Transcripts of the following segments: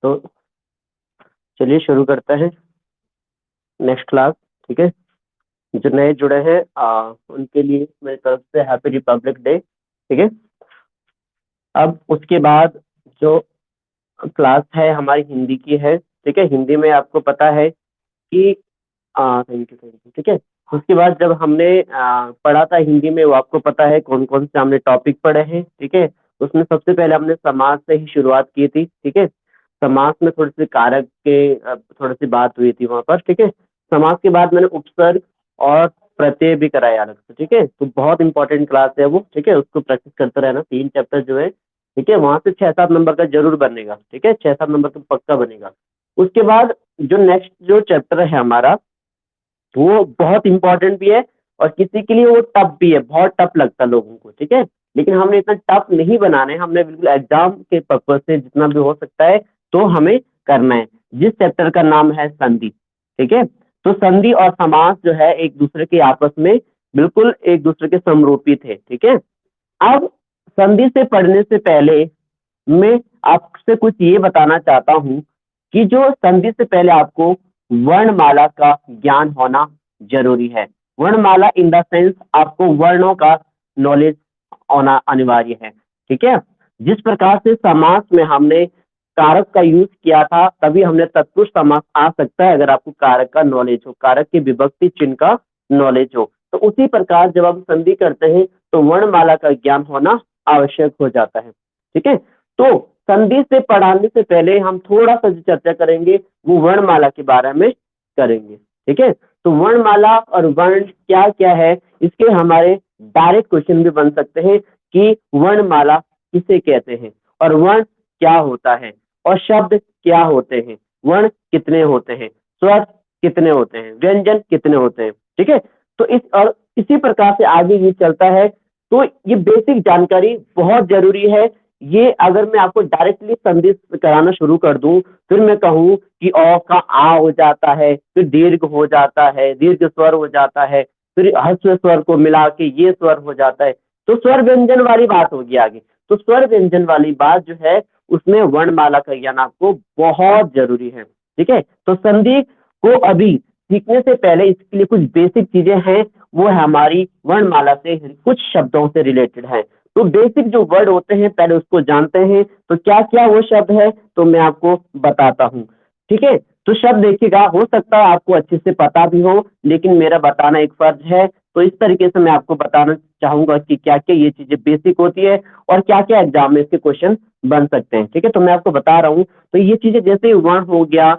तो चलिए शुरू करते हैं नेक्स्ट क्लास। ठीक है, जो नए जुड़े हैं उनके लिए मेरी तरफ से हैप्पी रिपब्लिक डे। ठीक है, अब उसके बाद जो क्लास है हमारी हिंदी की है। ठीक है, हिंदी में आपको पता है कि थैंक यू थैंक यू। ठीक है, उसके बाद जब हमने पढ़ा था हिंदी में, वो आपको पता है कौन कौन से हमने टॉपिक पढ़े हैं। ठीक है, उसमें सबसे पहले हमने समास से ही शुरुआत की थी। ठीक है, समास में थोड़ी सी कारक के थोड़ी सी बात हुई थी वहां पर। ठीक है, समास के बाद मैंने उपसर्ग और प्रत्यय भी कराया अलग से। ठीक है, तो बहुत इंपॉर्टेंट क्लास है वो। ठीक है, उसको प्रैक्टिस करते रहना, 3 चैप्टर जो है। ठीक है, वहां से 6-7 नंबर का जरूर बनेगा। ठीक है, 6-7 नंबर का पक्का बनेगा। उसके बाद जो नेक्स्ट जो चैप्टर है हमारा, वो बहुत इंपॉर्टेंट भी है और किसी के लिए वो टफ भी है, बहुत टफ लगता है लोगों को। ठीक है, लेकिन हमने इतना टफ नहीं बनाना है, हमने बिल्कुल एग्जाम के पर्पज से जितना भी हो सकता है तो हमें करना है, जिस चैप्टर का नाम है संधि। ठीक है, तो संधि और समास जो है एक दूसरे के आपस में बिल्कुल एक दूसरे के समरूपी थे। ठीक है, अब संधि से पढ़ने से पहले मैं आपसे कुछ ये बताना चाहता हूँ कि जो संधि से पहले आपको वर्णमाला का ज्ञान होना जरूरी है। वर्णमाला इन द सेंस आपको वर्णों का नॉलेज होना अनिवार्य है। ठीक है, जिस प्रकार से समास में हमने कारक का यूज किया था, तभी हमने तत्पुरुष समास आ सकता है अगर आपको कारक का नॉलेज हो, कारक के विभक्ति चिन्ह का नॉलेज हो। तो उसी प्रकार जब हम संधि करते हैं तो वर्णमाला का ज्ञान होना आवश्यक हो जाता है। ठीक है, तो संधि से पढ़ाने से पहले हम थोड़ा सा जो चर्चा करेंगे वो वर्णमाला के बारे में करेंगे। ठीक है, तो वर्णमाला और वर्ण क्या क्या है, इसके हमारे डायरेक्ट क्वेश्चन भी बन सकते हैं कि वर्णमाला किसे कहते हैं और वर्ण क्या होता है और शब्द क्या होते हैं, वर्ण कितने होते हैं, स्वर कितने होते हैं, व्यंजन कितने होते हैं। ठीक है, तो इसी प्रकार से आगे ये चलता है। तो ये बेसिक जानकारी बहुत जरूरी है। ये अगर मैं आपको डायरेक्टली संधि कराना शुरू कर दूं, फिर मैं कहूं कि अ का आ हो जाता है, फिर दीर्घ हो जाता है, दीर्घ स्वर हो जाता है, फिर ह्रस्व स्वर को मिला के ये स्वर हो जाता है, तो स्वर व्यंजन वाली बात होगी आगे। तो स्वर व्यंजन वाली बात जो है उसमें वर्णमाला का ज्ञान आपको बहुत जरूरी है। ठीक है, तो संधि को अभी सीखने से पहले इसके लिए कुछ बेसिक चीजें हैं, वो हमारी वर्णमाला से कुछ शब्दों से रिलेटेड है। तो बेसिक जो वर्ड होते हैं पहले उसको जानते हैं। तो क्या क्या वो शब्द है तो मैं आपको बताता हूँ। ठीक है, तो शब्द देखिएगा, हो सकता है आपको अच्छे से पता भी हो, लेकिन मेरा बताना एक फर्ज है। तो इस तरीके से मैं आपको बताना चाहूंगा कि क्या क्या ये चीजें बेसिक होती है और क्या क्या एग्जाम में इसके क्वेश्चन बन सकते हैं। ठीक है, तो मैं आपको बता रहा हूँ। तो ये चीजें जैसे वर्ण हो गया,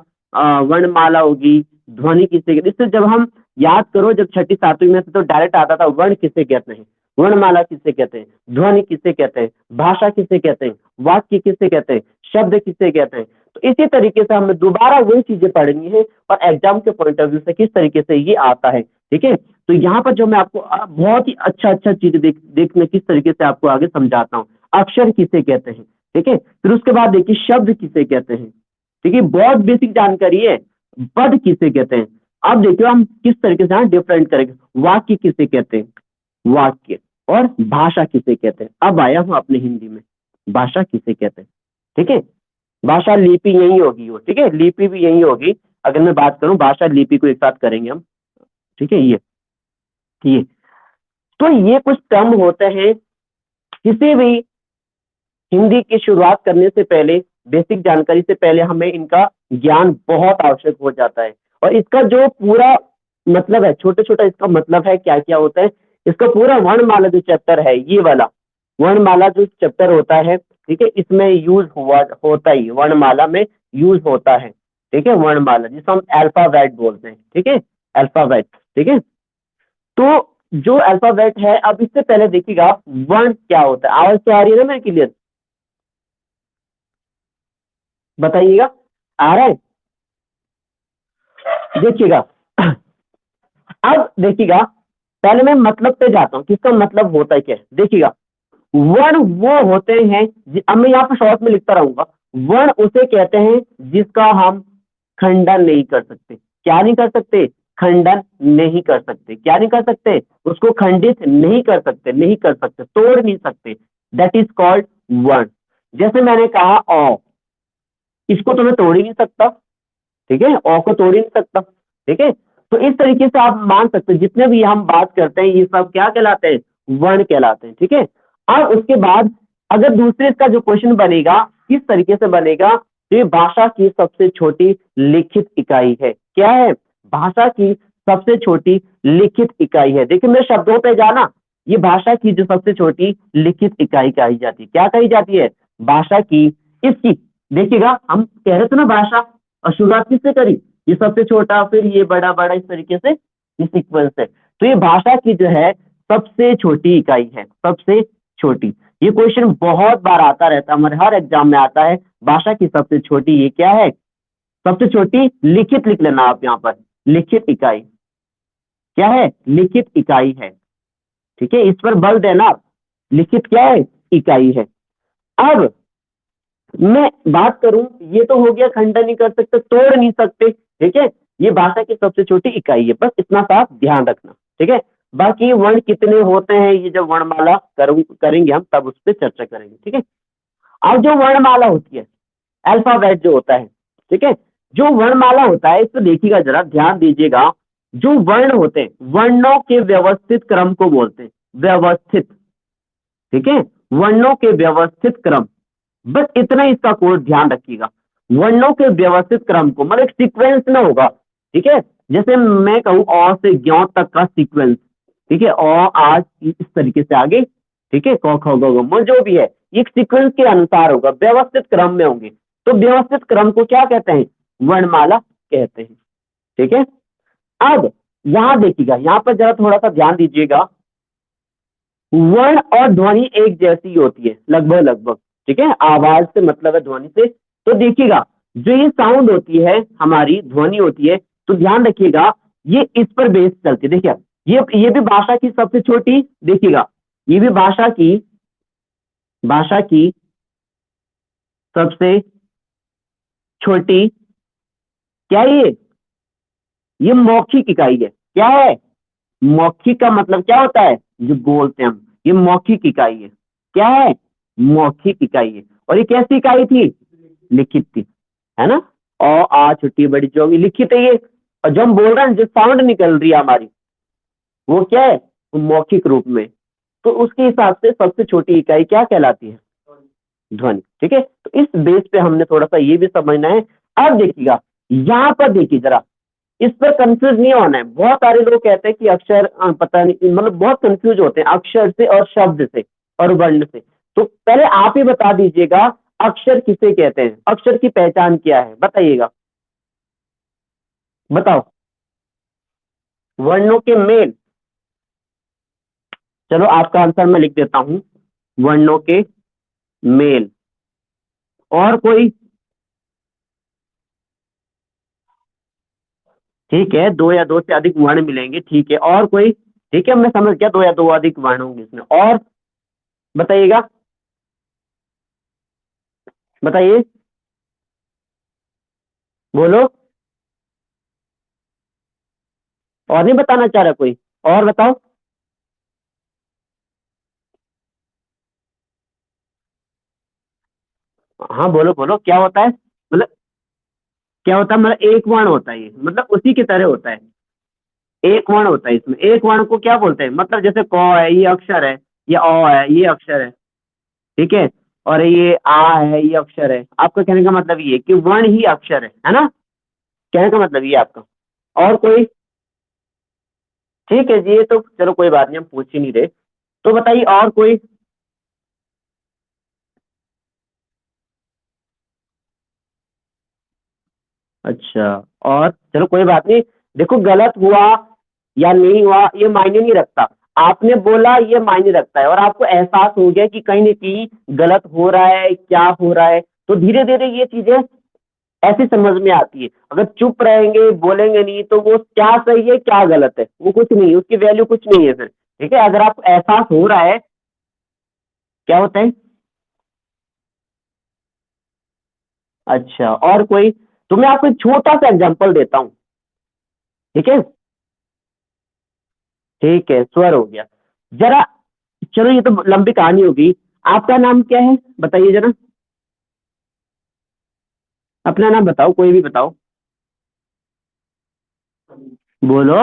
वर्णमाला होगी, ध्वनि किसे, इससे जब हम याद करो, जब छठी सातवीं में से तो डायरेक्ट आता था वर्ण किसे कहते हैं, वर्णमाला किसे कहते हैं, ध्वनि किसे कहते हैं, भाषा किसे कहते हैं, वाक्य किसे कहते हैं, शब्द किसे कहते हैं। तो इसी तरीके से हमें दोबारा वही चीजें पढ़नी है और एग्जाम के पॉइंट ऑफ व्यू से किस तरीके से ये आता है। ठीक है, तो यहाँ पर जो मैं आपको बहुत ही अच्छा चीज देखने किस तरीके से आपको आगे समझाता हूँ। अक्षर किसे कहते हैं, ठीक है, फिर उसके बाद देखिए शब्द किसे कहते हैं। ठीक है, बहुत बेसिक जानकारी है। पद किसे कहते हैं, अब देखियो हम किस तरीके से डिफरेंट करेंगे। वाक्य किसे कहते हैं, वाक्य, और भाषा किसे कहते हैं। अब आया हूं अपने हिंदी में, भाषा किसे कहते हैं। ठीक है, भाषा लिपि यही होगी वो। ठीक है, लिपि भी यही होगी। अगर मैं बात करूं भाषा लिपि को एक साथ करेंगे हम। ठीक है, ये तो ये कुछ टर्म होते हैं। किसी भी हिंदी की शुरुआत करने से पहले, बेसिक जानकारी से पहले हमें इनका ज्ञान बहुत आवश्यक हो जाता है। और इसका जो पूरा मतलब है, छोटे छोटा इसका मतलब है क्या क्या होता है, इसका पूरा वर्णमाला जो चैप्टर है, ये वाला वर्णमाला जो चैप्टर होता है, ठीक है, इसमें यूज हुआ होता ही, वर्णमाला में यूज होता है। ठीक है, वर्णमाला जिसको हम अल्फाबेट बोलते हैं। ठीक है, अल्फाबेट। ठीक है, तो जो अल्फाबेट है, अब इससे पहले देखिएगा वर्ण क्या होता है। आवाज तो आ रही है ना मेरी क्लियर, बताइएगा, आ रहा है। देखिएगा, अब देखिएगा, पहले मैं मतलब पे जाता हूं किसका मतलब होता है क्या है। देखिएगा, वर्ण वो होते हैं, अब मैं यहाँ पर शॉर्ट में लिखता रहूंगा। वर्ण उसे कहते हैं जिसका हम खंडन नहीं कर सकते। क्या नहीं कर सकते, खंडन नहीं कर सकते। क्या नहीं कर सकते, उसको खंडित नहीं कर सकते, नहीं कर सकते, तोड़ नहीं सकते। दैट इज कॉल्ड वर्ण। जैसे मैंने कहा इसको तो मैं तोड़ ही नहीं सकता, ठीक है, औ को तोड़ ही नहीं सकता, ठीक है। तो इस तरीके से आप मान सकते हैं जितने भी हम बात करते हैं ये सब क्या कहलाते हैं, वर्ण कहलाते हैं, ठीक है। अब उसके बाद अगर दूसरे इसका जो क्वेश्चन बनेगा किस तरीके से बनेगा, तो ये भाषा की सबसे छोटी लिखित इकाई है, क्या है, भाषा की सबसे छोटी लिखित इकाई है। देखिए मेरे शब्दों पे जाना, ये भाषा की जो सबसे छोटी लिखित इकाई कही जाती है, क्या कही जाती है, भाषा की, इसकी, देखिएगा हम कह रहे थे ना भाषा, और शुरुआत किससे करी, ये सबसे छोटा फिर ये बड़ा बड़ा, इस तरीके से ये सीक्वेंस है। तो ये भाषा की जो है सबसे छोटी इकाई है, सबसे छोटी। ये क्वेश्चन बहुत बार आता रहता है, हमारे हर एग्जाम में आता है, भाषा की सबसे छोटी ये क्या है, सबसे छोटी लिखित लिख लेना आप यहाँ पर, लिखित इकाई क्या है, लिखित इकाई है, ठीक है, इस पर बल देना आप, लिखित क्या है, इकाई है। अब मैं बात करूं, ये तो हो गया खंडन नहीं कर सकते, तोड़ नहीं सकते, ठीक है, ये भाषा की सबसे छोटी इकाई है, बस इतना सा ध्यान रखना, ठीक है। बाकी वर्ण कितने होते हैं ये जब वर्णमाला करेंगे हम तब उस पर चर्चा करेंगे, ठीक है। अब जो वर्णमाला होती है, अल्फाबेट जो होता है, ठीक है, जो वर्णमाला होता है इसको देखिएगा जरा ध्यान दीजिएगा, जो वर्ण होते हैं वर्णों के व्यवस्थित क्रम को बोलते हैं, व्यवस्थित, ठीक है, वर्णों के व्यवस्थित क्रम, बस इतना ही इसका कोड ध्यान रखिएगा, वर्णों के व्यवस्थित क्रम को, मतलब एक सीक्वेंस में होगा, ठीक है, जैसे मैं कहूं अ से ज्ञ तक का सीक्वेंस, ठीक है, अ आज इस तरीके से आगे, ठीक है, क ख ग घ म जो भी है ये एक सीक्वेंस के अनुसार होगा, व्यवस्थित क्रम में होंगे, तो व्यवस्थित क्रम को क्या कहते हैं, वर्णमाला कहते हैं, ठीक है। अब यहां देखिएगा, यहां पर जरा थोड़ा सा ध्यान दीजिएगा, वर्ण और ध्वनि एक जैसी होती है लगभग लगभग, ठीक है, आवाज से मतलब है ध्वनि से। तो देखिएगा जो ये साउंड होती है हमारी ध्वनि होती है, तो ध्यान रखिएगा ये इस पर बेस चलती है, देखिए ये भी भाषा की सबसे छोटी, देखिएगा ये भी भाषा की सबसे छोटी क्या है ये मौखिक इकाई है, क्या है, मौखिक का मतलब क्या होता है, जो बोलते हैं हम, ये मौखिक इकाई है, क्या है, मौखिक इकाई है। और ये कैसी इकाई थी, लिखित थी, है ना, और आ छुट्टी बड़ी जो भी लिखित है ये, और जो हम बोल रहे हैं जो साउंड निकल रही है हमारी वो क्या है, वो मौखिक रूप में, तो उसके हिसाब से सबसे छोटी इकाई क्या कहलाती है, ध्वनि, ठीक है। तो इस बेस पे हमने थोड़ा सा ये भी समझना है। अब देखिएगा यहाँ पर देखिए जरा, इस पर कंफ्यूज नहीं होना है, बहुत सारे लोग कहते हैं कि अक्षर पता नहीं, मतलब बहुत कंफ्यूज होते हैं अक्षर से और शब्द से और वर्ण से। तो पहले आप ही बता दीजिएगा अक्षर किसे कहते हैं, अक्षर की पहचान क्या है, बताइएगा, बताओ, वर्णों के मेल, चलो आपका आंसर मैं लिख देता हूं, वर्णों के मेल, और कोई, ठीक है, दो या दो से अधिक वर्ण मिलेंगे, ठीक है, और कोई, ठीक है, मैं समझ गया दो या दो अधिक वर्ण होंगे इसमें, और बताइएगा, बताइए, बोलो, और नहीं बताना चाह रहा कोई, और बताओ, हाँ बोलो बोलो, क्या होता है, मतलब क्या होता है, मतलब एक वर्ण होता है ये, मतलब उसी की तरह होता है, एक वर्ण होता है इसमें, एक वर्ण को क्या बोलते हैं, मतलब जैसे क है ये अक्षर है, ये अ है ये अक्षर है, ठीक है, और ये आ है ये अक्षर है, आपका कहने का मतलब ये कि वर्ण ही अक्षर है ना, कहने का मतलब ये आपका, और कोई, ठीक है जी, ये तो चलो कोई बात नहीं, हम पूछ ही नहीं रहे, तो बताइए और कोई, अच्छा, और चलो कोई बात नहीं, देखो गलत हुआ या नहीं हुआ ये मायने नहीं रखता, आपने बोला ये मायने रखता है, और आपको एहसास हो गया कि कहीं ना कहीं गलत हो रहा है, क्या हो रहा है, तो धीरे धीरे ये चीजें ऐसी समझ में आती है। अगर चुप रहेंगे बोलेंगे नहीं तो वो क्या सही है क्या गलत है वो कुछ नहीं, उसकी वैल्यू कुछ नहीं है फिर, ठीक है, अगर आपको एहसास हो रहा है, क्या होता है, अच्छा, और कोई, तो मैं आपको एक छोटा सा एग्जांपल देता हूँ, ठीक है, ठीक है, स्वर हो गया, जरा, चलो ये तो लंबी कहानी होगी, आपका नाम क्या है बताइए जरा, अपना नाम बताओ, कोई भी बताओ, बोलो।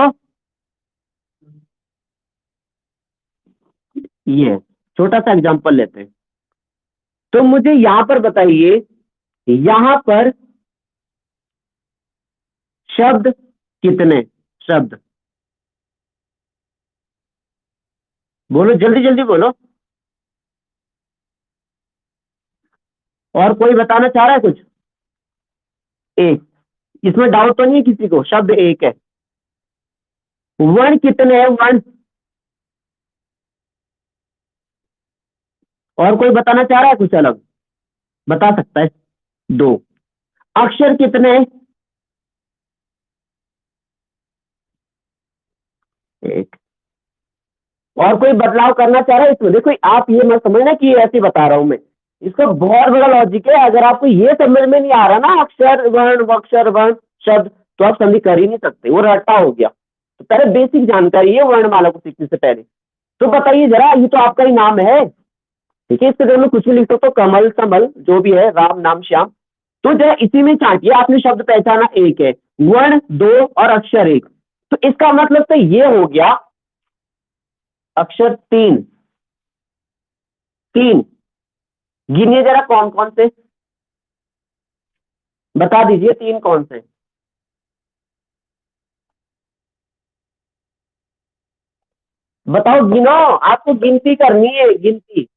ये छोटा सा एग्जांपल लेते हैं। तो मुझे यहां पर बताइए, यहां पर शब्द कितने, शब्द बोलो, जल्दी जल्दी बोलो। और कोई बताना चाह रहा है कुछ? एक, इसमें डाउट तो नहीं है किसी को, शब्द एक है। वर्ण कितने हैं, वर्ण? और कोई बताना चाह रहा है कुछ अलग? बता सकता है। दो। अक्षर कितने हैं? एक। और कोई बदलाव करना चाह रहा है इसमें? देखो आप ये मत समझना कि ये ऐसे बता रहा हूं मैं, इसका बहुत बड़ा लॉजिक है। अगर आपको ये समझ में नहीं आ रहा ना, अक्षर वर्ण अक्षर वर्ण शब्द, तो आप संधि कर ही नहीं सकते, वो रट्टा हो गया। तो पहले बेसिक जानकारी है वर्णमाला को सीखने से पहले। तो बताइए जरा, ये तो आपका ही नाम है, ठीक है, इसके जगह में कुछ भी लिख दो, तो कमल कमल जो भी है, राम नाम श्याम। तो जरा इसी में चाटिए, आपने शब्द पहचाना एक है, वर्ण दो और अक्षर एक, तो इसका मतलब तो ये हो गया अक्षर तीन। तीन, गिनिए जरा कौन कौन से, बता दीजिए तीन कौन से। बताओ, गिनो, आपको गिनती करनी है, गिनती।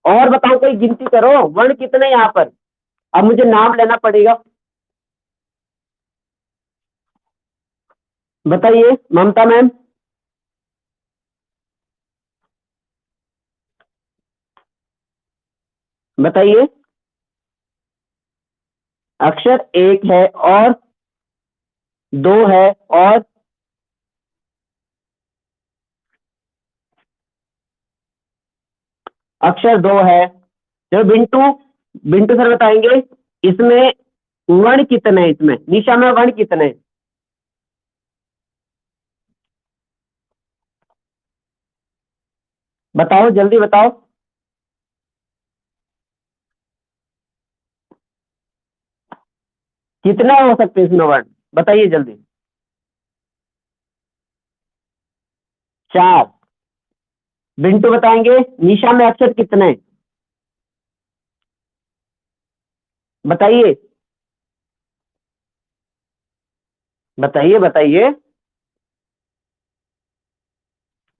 और बताओ, कोई गिनती करो, वर्ण कितने यहाँ पर? अब मुझे नाम लेना पड़ेगा। बताइए ममता मैम। बताइए। अक्षर एक है, और दो है, और अक्षर दो है। चलो बिंटू, बिंटू सर बताएंगे इसमें वर्ण कितने हैं, इसमें निशा में वर्ण कितने हैं? बताओ जल्दी बताओ। कितना हो सकते हैं इसमें वर्ण, बताइए जल्दी। चार। बिंटू बताएंगे निशा में अक्षर कितने हैं? बताइए, बताइए बताइए।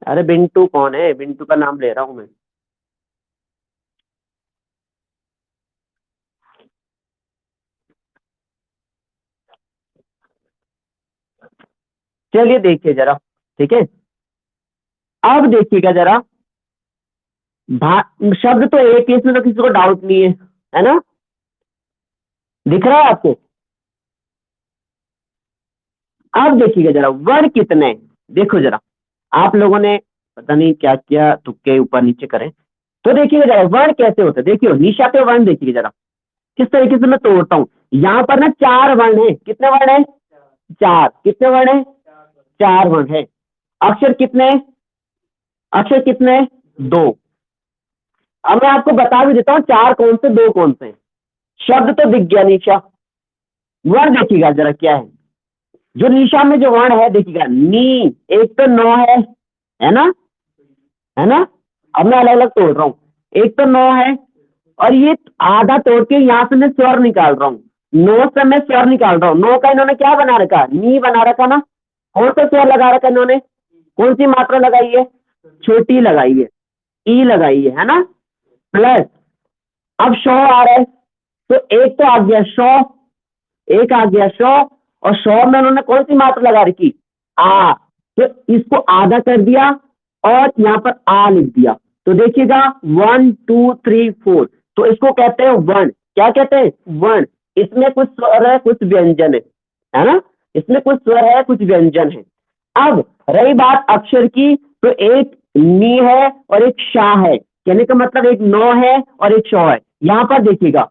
अरे बिंटू कौन है, बिंटू का नाम ले रहा हूं मैं। चलिए देखिए जरा, ठीक है। अब देखिएगा जरा, शब्द तो एक ही, इसमें तो किसी को डाउट नहीं है ना? दिख रहा है आपको? अब देखिएगा जरा, वर्ण कितने हैं? देखो जरा, आप लोगों ने पता नहीं क्या क्या तुक्के ऊपर नीचे करें। तो देखिएगा जरा, वर्ण कैसे होते हैं, देखिए निशा के वर्ण देखिए जरा, किस तरीके से मैं तोड़ता हूं। यहाँ पर ना चार वर्ण है, कितने वर्ण है? चार। कितने वर्ण है? चार वर्ण है। अक्षर कितने हैं? अक्षर कितने हैं? दो। अब मैं आपको बता भी देता हूँ, चार कौन से दो कौन से हैं। शब्द तो दिख गया निशा, वर्ण देखिएगा जरा क्या है। जो निशा में जो वर्ण है देखिएगा, नी, एक तो नौ है ना? है ना? अब मैं अलग अलग तोड़ रहा हूँ। एक तो नौ है, और ये आधा तोड़ के यहाँ से मैं स्वर निकाल रहा हूँ। नो से मैं स्वर निकाल रहा हूँ। नो का इन्होंने क्या बना रखा, नी बना रखा ना? कौन सा स्वर लगा रखा इन्होंने, कौन सी मात्रा लगाई है? छोटी लगाई है, ई लगाई है ना? प्लस, अब शो आ रहा है, तो एक तो आ गया शो, एक आ गया शो, और शो में उन्होंने कौन सी मात्रा लगा रखी, आ। तो इसको आधा कर दिया, और यहाँ पर आ लिख दिया। तो देखिएगा, वन टू थ्री फोर, तो इसको कहते हैं वर्ण। क्या कहते हैं? वर्ण। इसमें कुछ स्वर है, कुछ व्यंजन है ना? इसमें कुछ स्वर है, कुछ व्यंजन है। अब रही बात अक्षर की, तो एक नी है और एक शाह है, कहने का मतलब एक नौ है और एक शौ है। यहाँ पर देखिएगा,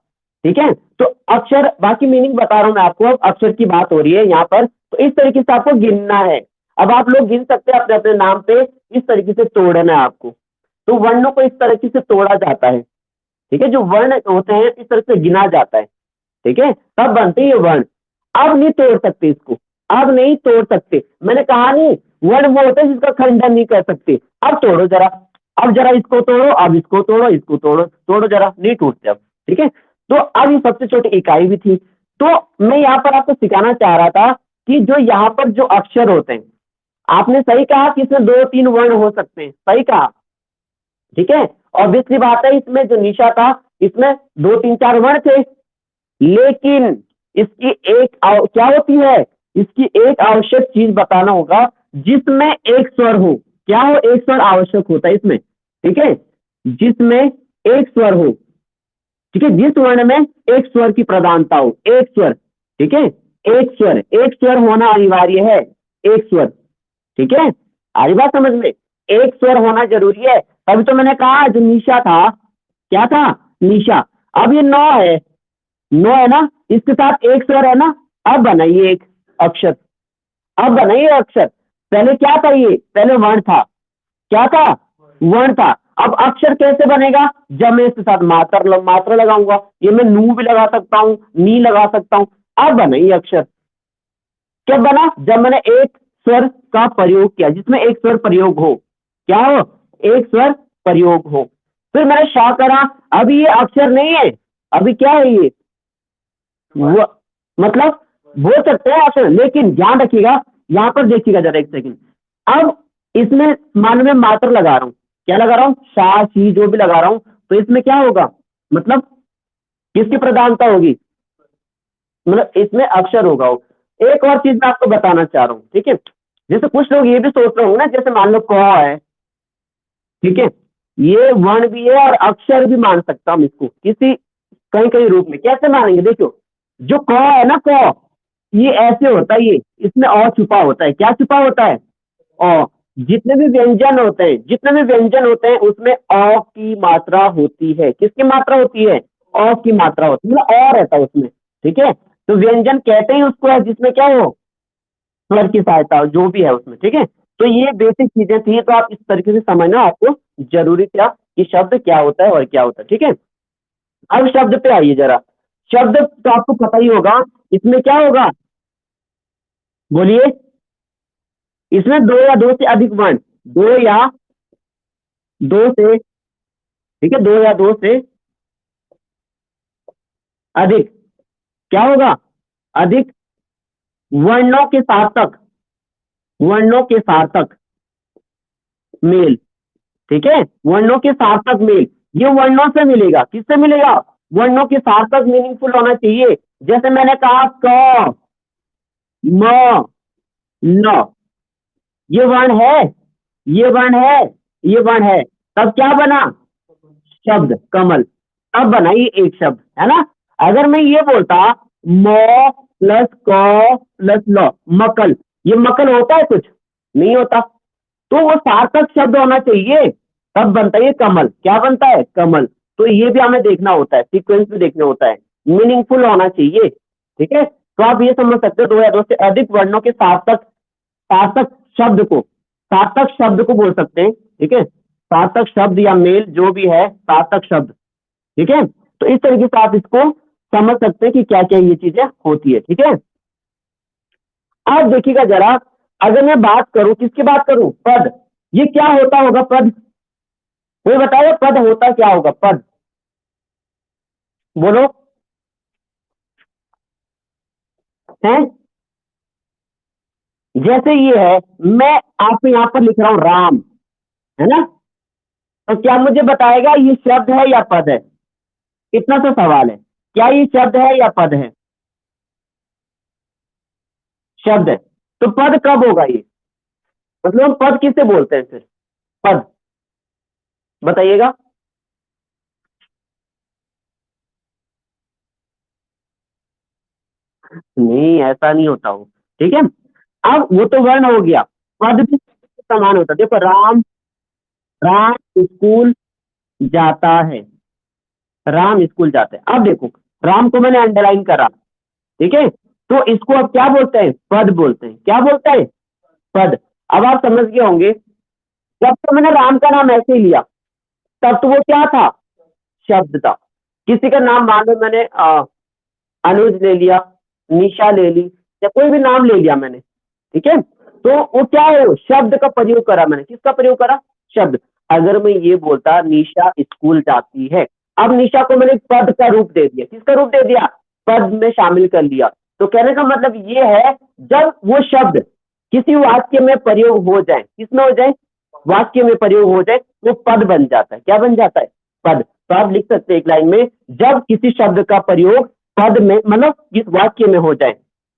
ठीक है। तो अक्षर, बाकी मीनिंग बता रहा हूं मैं आपको, अब अक्षर की बात हो रही है यहाँ पर, तो इस तरीके से आपको गिनना है। अब आप लोग गिन सकते हैं अपने अपने नाम पे, इस तरीके से तोड़ना है आपको। तो वर्णों को इस तरीके से तोड़ा जाता है, ठीक है, जो वर्ण होते हैं इस तरह से गिना जाता है। ठीक है, तब बनते ये वर्ण। अब नहीं तोड़ सकते इसको, अब नहीं तोड़ सकते, मैंने कहा नहीं वर्ण वो होता है जिसका खंडन नहीं कर सकते। अब तोड़ो जरा, अब जरा इसको तोड़ो, अब इसको तोड़ो, इसको तोड़ो, तोड़ो जरा, नहीं टूटते अब। ठीक है, तो अब ये सबसे छोटी इकाई भी थी। तो मैं यहाँ पर आपको सिखाना चाह रहा था कि जो यहाँ पर जो अक्षर होते हैं, आपने सही कहा कि इसमें 2-3 वर्ण हो सकते हैं, सही कहा। ठीक है, ऑब्वियसली बात है, इसमें जो निशा था इसमें 2-3-4 वर्ण थे, लेकिन इसकी क्या होती है, इसकी एक आवश्यक चीज बताना होगा जिसमें एक स्वर हो। क्या हो, एक स्वर आवश्यक होता है इसमें। ठीक है, जिसमें एक स्वर हो। ठीक है, जिस वर्ण में एक स्वर की प्रधानता हो, एक स्वर। ठीक है, एक स्वर होना अनिवार्य है, एक स्वर। ठीक है, आ रही बात समझ में, एक स्वर होना जरूरी है। तभी तो मैंने कहा जो निशा था, क्या था, निशा। अब ये नौ है, नो है ना, इसके साथ एक स्वर है ना, अब बनाइए एक अक्षर, अब बनाइए अक्षर। पहले क्या था, ये पहले वर्ण था, क्या था, वर्ण था। अब अक्षर कैसे बनेगा, जब मैं इसके साथ मात्रा लगाऊंगा, ये मैं नू भी लगा सकता हूँ, नी लगा सकता हूँ। अब बनाइए अक्षर, कब बना, जब मैंने एक स्वर का प्रयोग किया, जिसमें एक स्वर प्रयोग हो, क्या हो, एक स्वर प्रयोग हो। फिर मैंने शा करा, अभी ये अक्षर नहीं है, अभी क्या है ये, वो मतलब बोल सकते हैं अक्षर, लेकिन ध्यान रखिएगा, यहां पर देखिएगा जरा एक सेकंड। अब इसमें मान में मात्र लगा रहा हूं, क्या लगा रहा हूं, शा शी जो भी लगा रहा हूं, तो इसमें क्या होगा, मतलब किसकी प्रधानता होगी, मतलब इसमें अक्षर होगा वो। एक और चीज मैं आपको बताना चाह रहा हूँ, ठीक है, जैसे कुछ लोग ये भी सोच रहे होंगे ना, जैसे मान लो क है, ठीक है, ये वर्ण भी है और अक्षर भी मान सकता हूँ इसको किसी कहीं कहीं रूप में। कैसे मानेंगे, देखो, जो क है ना, क ये ऐसे होता है, ये इसमें अ छुपा होता है, क्या छुपा होता है, अ। जितने भी व्यंजन होते हैं, जितने भी व्यंजन होते हैं उसमें अ की मात्रा होती है, किसकी मात्रा होती है, अ की मात्रा होती है, मतलब अ रहता है उसमें। ठीक है, तो व्यंजन कहते ही उसको है जिसमें क्या हो, स्वर की सहायता हो, जो भी है उसमें। ठीक है, तो ये बेसिक चीजें थी, तो आप इस तरीके से समझना आपको जरूरी था कि शब्द क्या होता है और क्या होता है। ठीक है, अब शब्द पे आइए जरा। शब्द तो आपको पता ही होगा, इसमें क्या होगा, बोलिए, इसमें दो या दो से अधिक वर्ण, दो या दो से, ठीक है, दो या दो से अधिक, क्या होगा, अधिक वर्णों के सार्थक, वर्णों के सार्थक मेल। ठीक है, वर्णों के सार्थक मेल, ये वर्णों से मिलेगा, किससे मिलेगा, वर्णों के सार्थक मीनिंगफुल होना चाहिए। जैसे मैंने कहा क, म, न, ये वर्ण है, ये वर्ण है, ये वर्ण है, तब क्या बना, शब्द कमल। अब बना ये एक शब्द, है ना। अगर मैं ये बोलता म प्लस क प्लस ल, मकल, ये मकल होता है कुछ, नहीं होता, तो वो सार्थक शब्द होना चाहिए, तब बनता है ये कमल। क्या बनता है, कमल। तो ये भी हमें देखना होता है, सीक्वेंस भी देखना होता है, मीनिंगफुल होना चाहिए। ठीक है, तो आप ये समझ सकते हो, दो या दो से अधिक वर्णों के सार्थक, सार्थक शब्द को, सार्थक शब्द को बोल सकते हैं। ठीक है, सार्थक शब्द या मेल जो भी है, सार्थक शब्द। ठीक है, तो इस तरीके से आप इसको समझ सकते हैं कि क्या क्या ये चीजें होती है। ठीक है, अब देखिएगा जरा, अगर मैं बात करूं, किसकी बात करूं, पद, ये क्या होता होगा पद, कोई बताओ पद होता क्या होगा, पद बोलो, है, जैसे ये है, मैं आपको यहाँ पर लिख रहा हूं राम, है ना, तो क्या मुझे बताएगा ये शब्द है या पद है, इतना सा सवाल है, क्या ये शब्द है या पद है, शब्द है, तो पद कब होगा ये, मतलब हम पद किसे बोलते हैं फिर, पद, बताइएगा। नहीं, ऐसा नहीं होता हो। ठीक है, अब वो तो वर्ण हो गया, पद भी समान होता है। देखो, राम, राम स्कूल जाता है, राम स्कूल जाता है। अब देखो, राम को मैंने अंडरलाइन करा, ठीक है, तो इसको अब क्या बोलते हैं, पद बोलते हैं, क्या बोलते हैं, पद। अब आप समझ गए होंगे, जब तो मैंने राम का नाम ऐसे ही लिया, तब तो वो क्या था, शब्द था। किसी का नाम मान लो मैंने अनुज ले लिया, निशा ले ली, या कोई भी नाम ले लिया मैंने, ठीक है। तो वो क्या है, शब्द का प्रयोग करा मैंने, किसका प्रयोग करा, शब्द। अगर मैं ये बोलता निशा स्कूल जाती है, अब निशा को मैंने पद का रूप दे दिया, किसका रूप दे दिया, पद में शामिल कर लिया। तो कहने का मतलब ये है, जब वो शब्द किसी वाक्य में प्रयोग हो जाए, किसमें हो जाए, वाक्य में प्रयोग हो जाए, वो पद बन जाता है। क्या बन जाता है, पद। तो आप लिख सकते हैं एक लाइन में, जब किसी शब्द का प्रयोग पद में, मतलब इस वाक्य में हो जाए,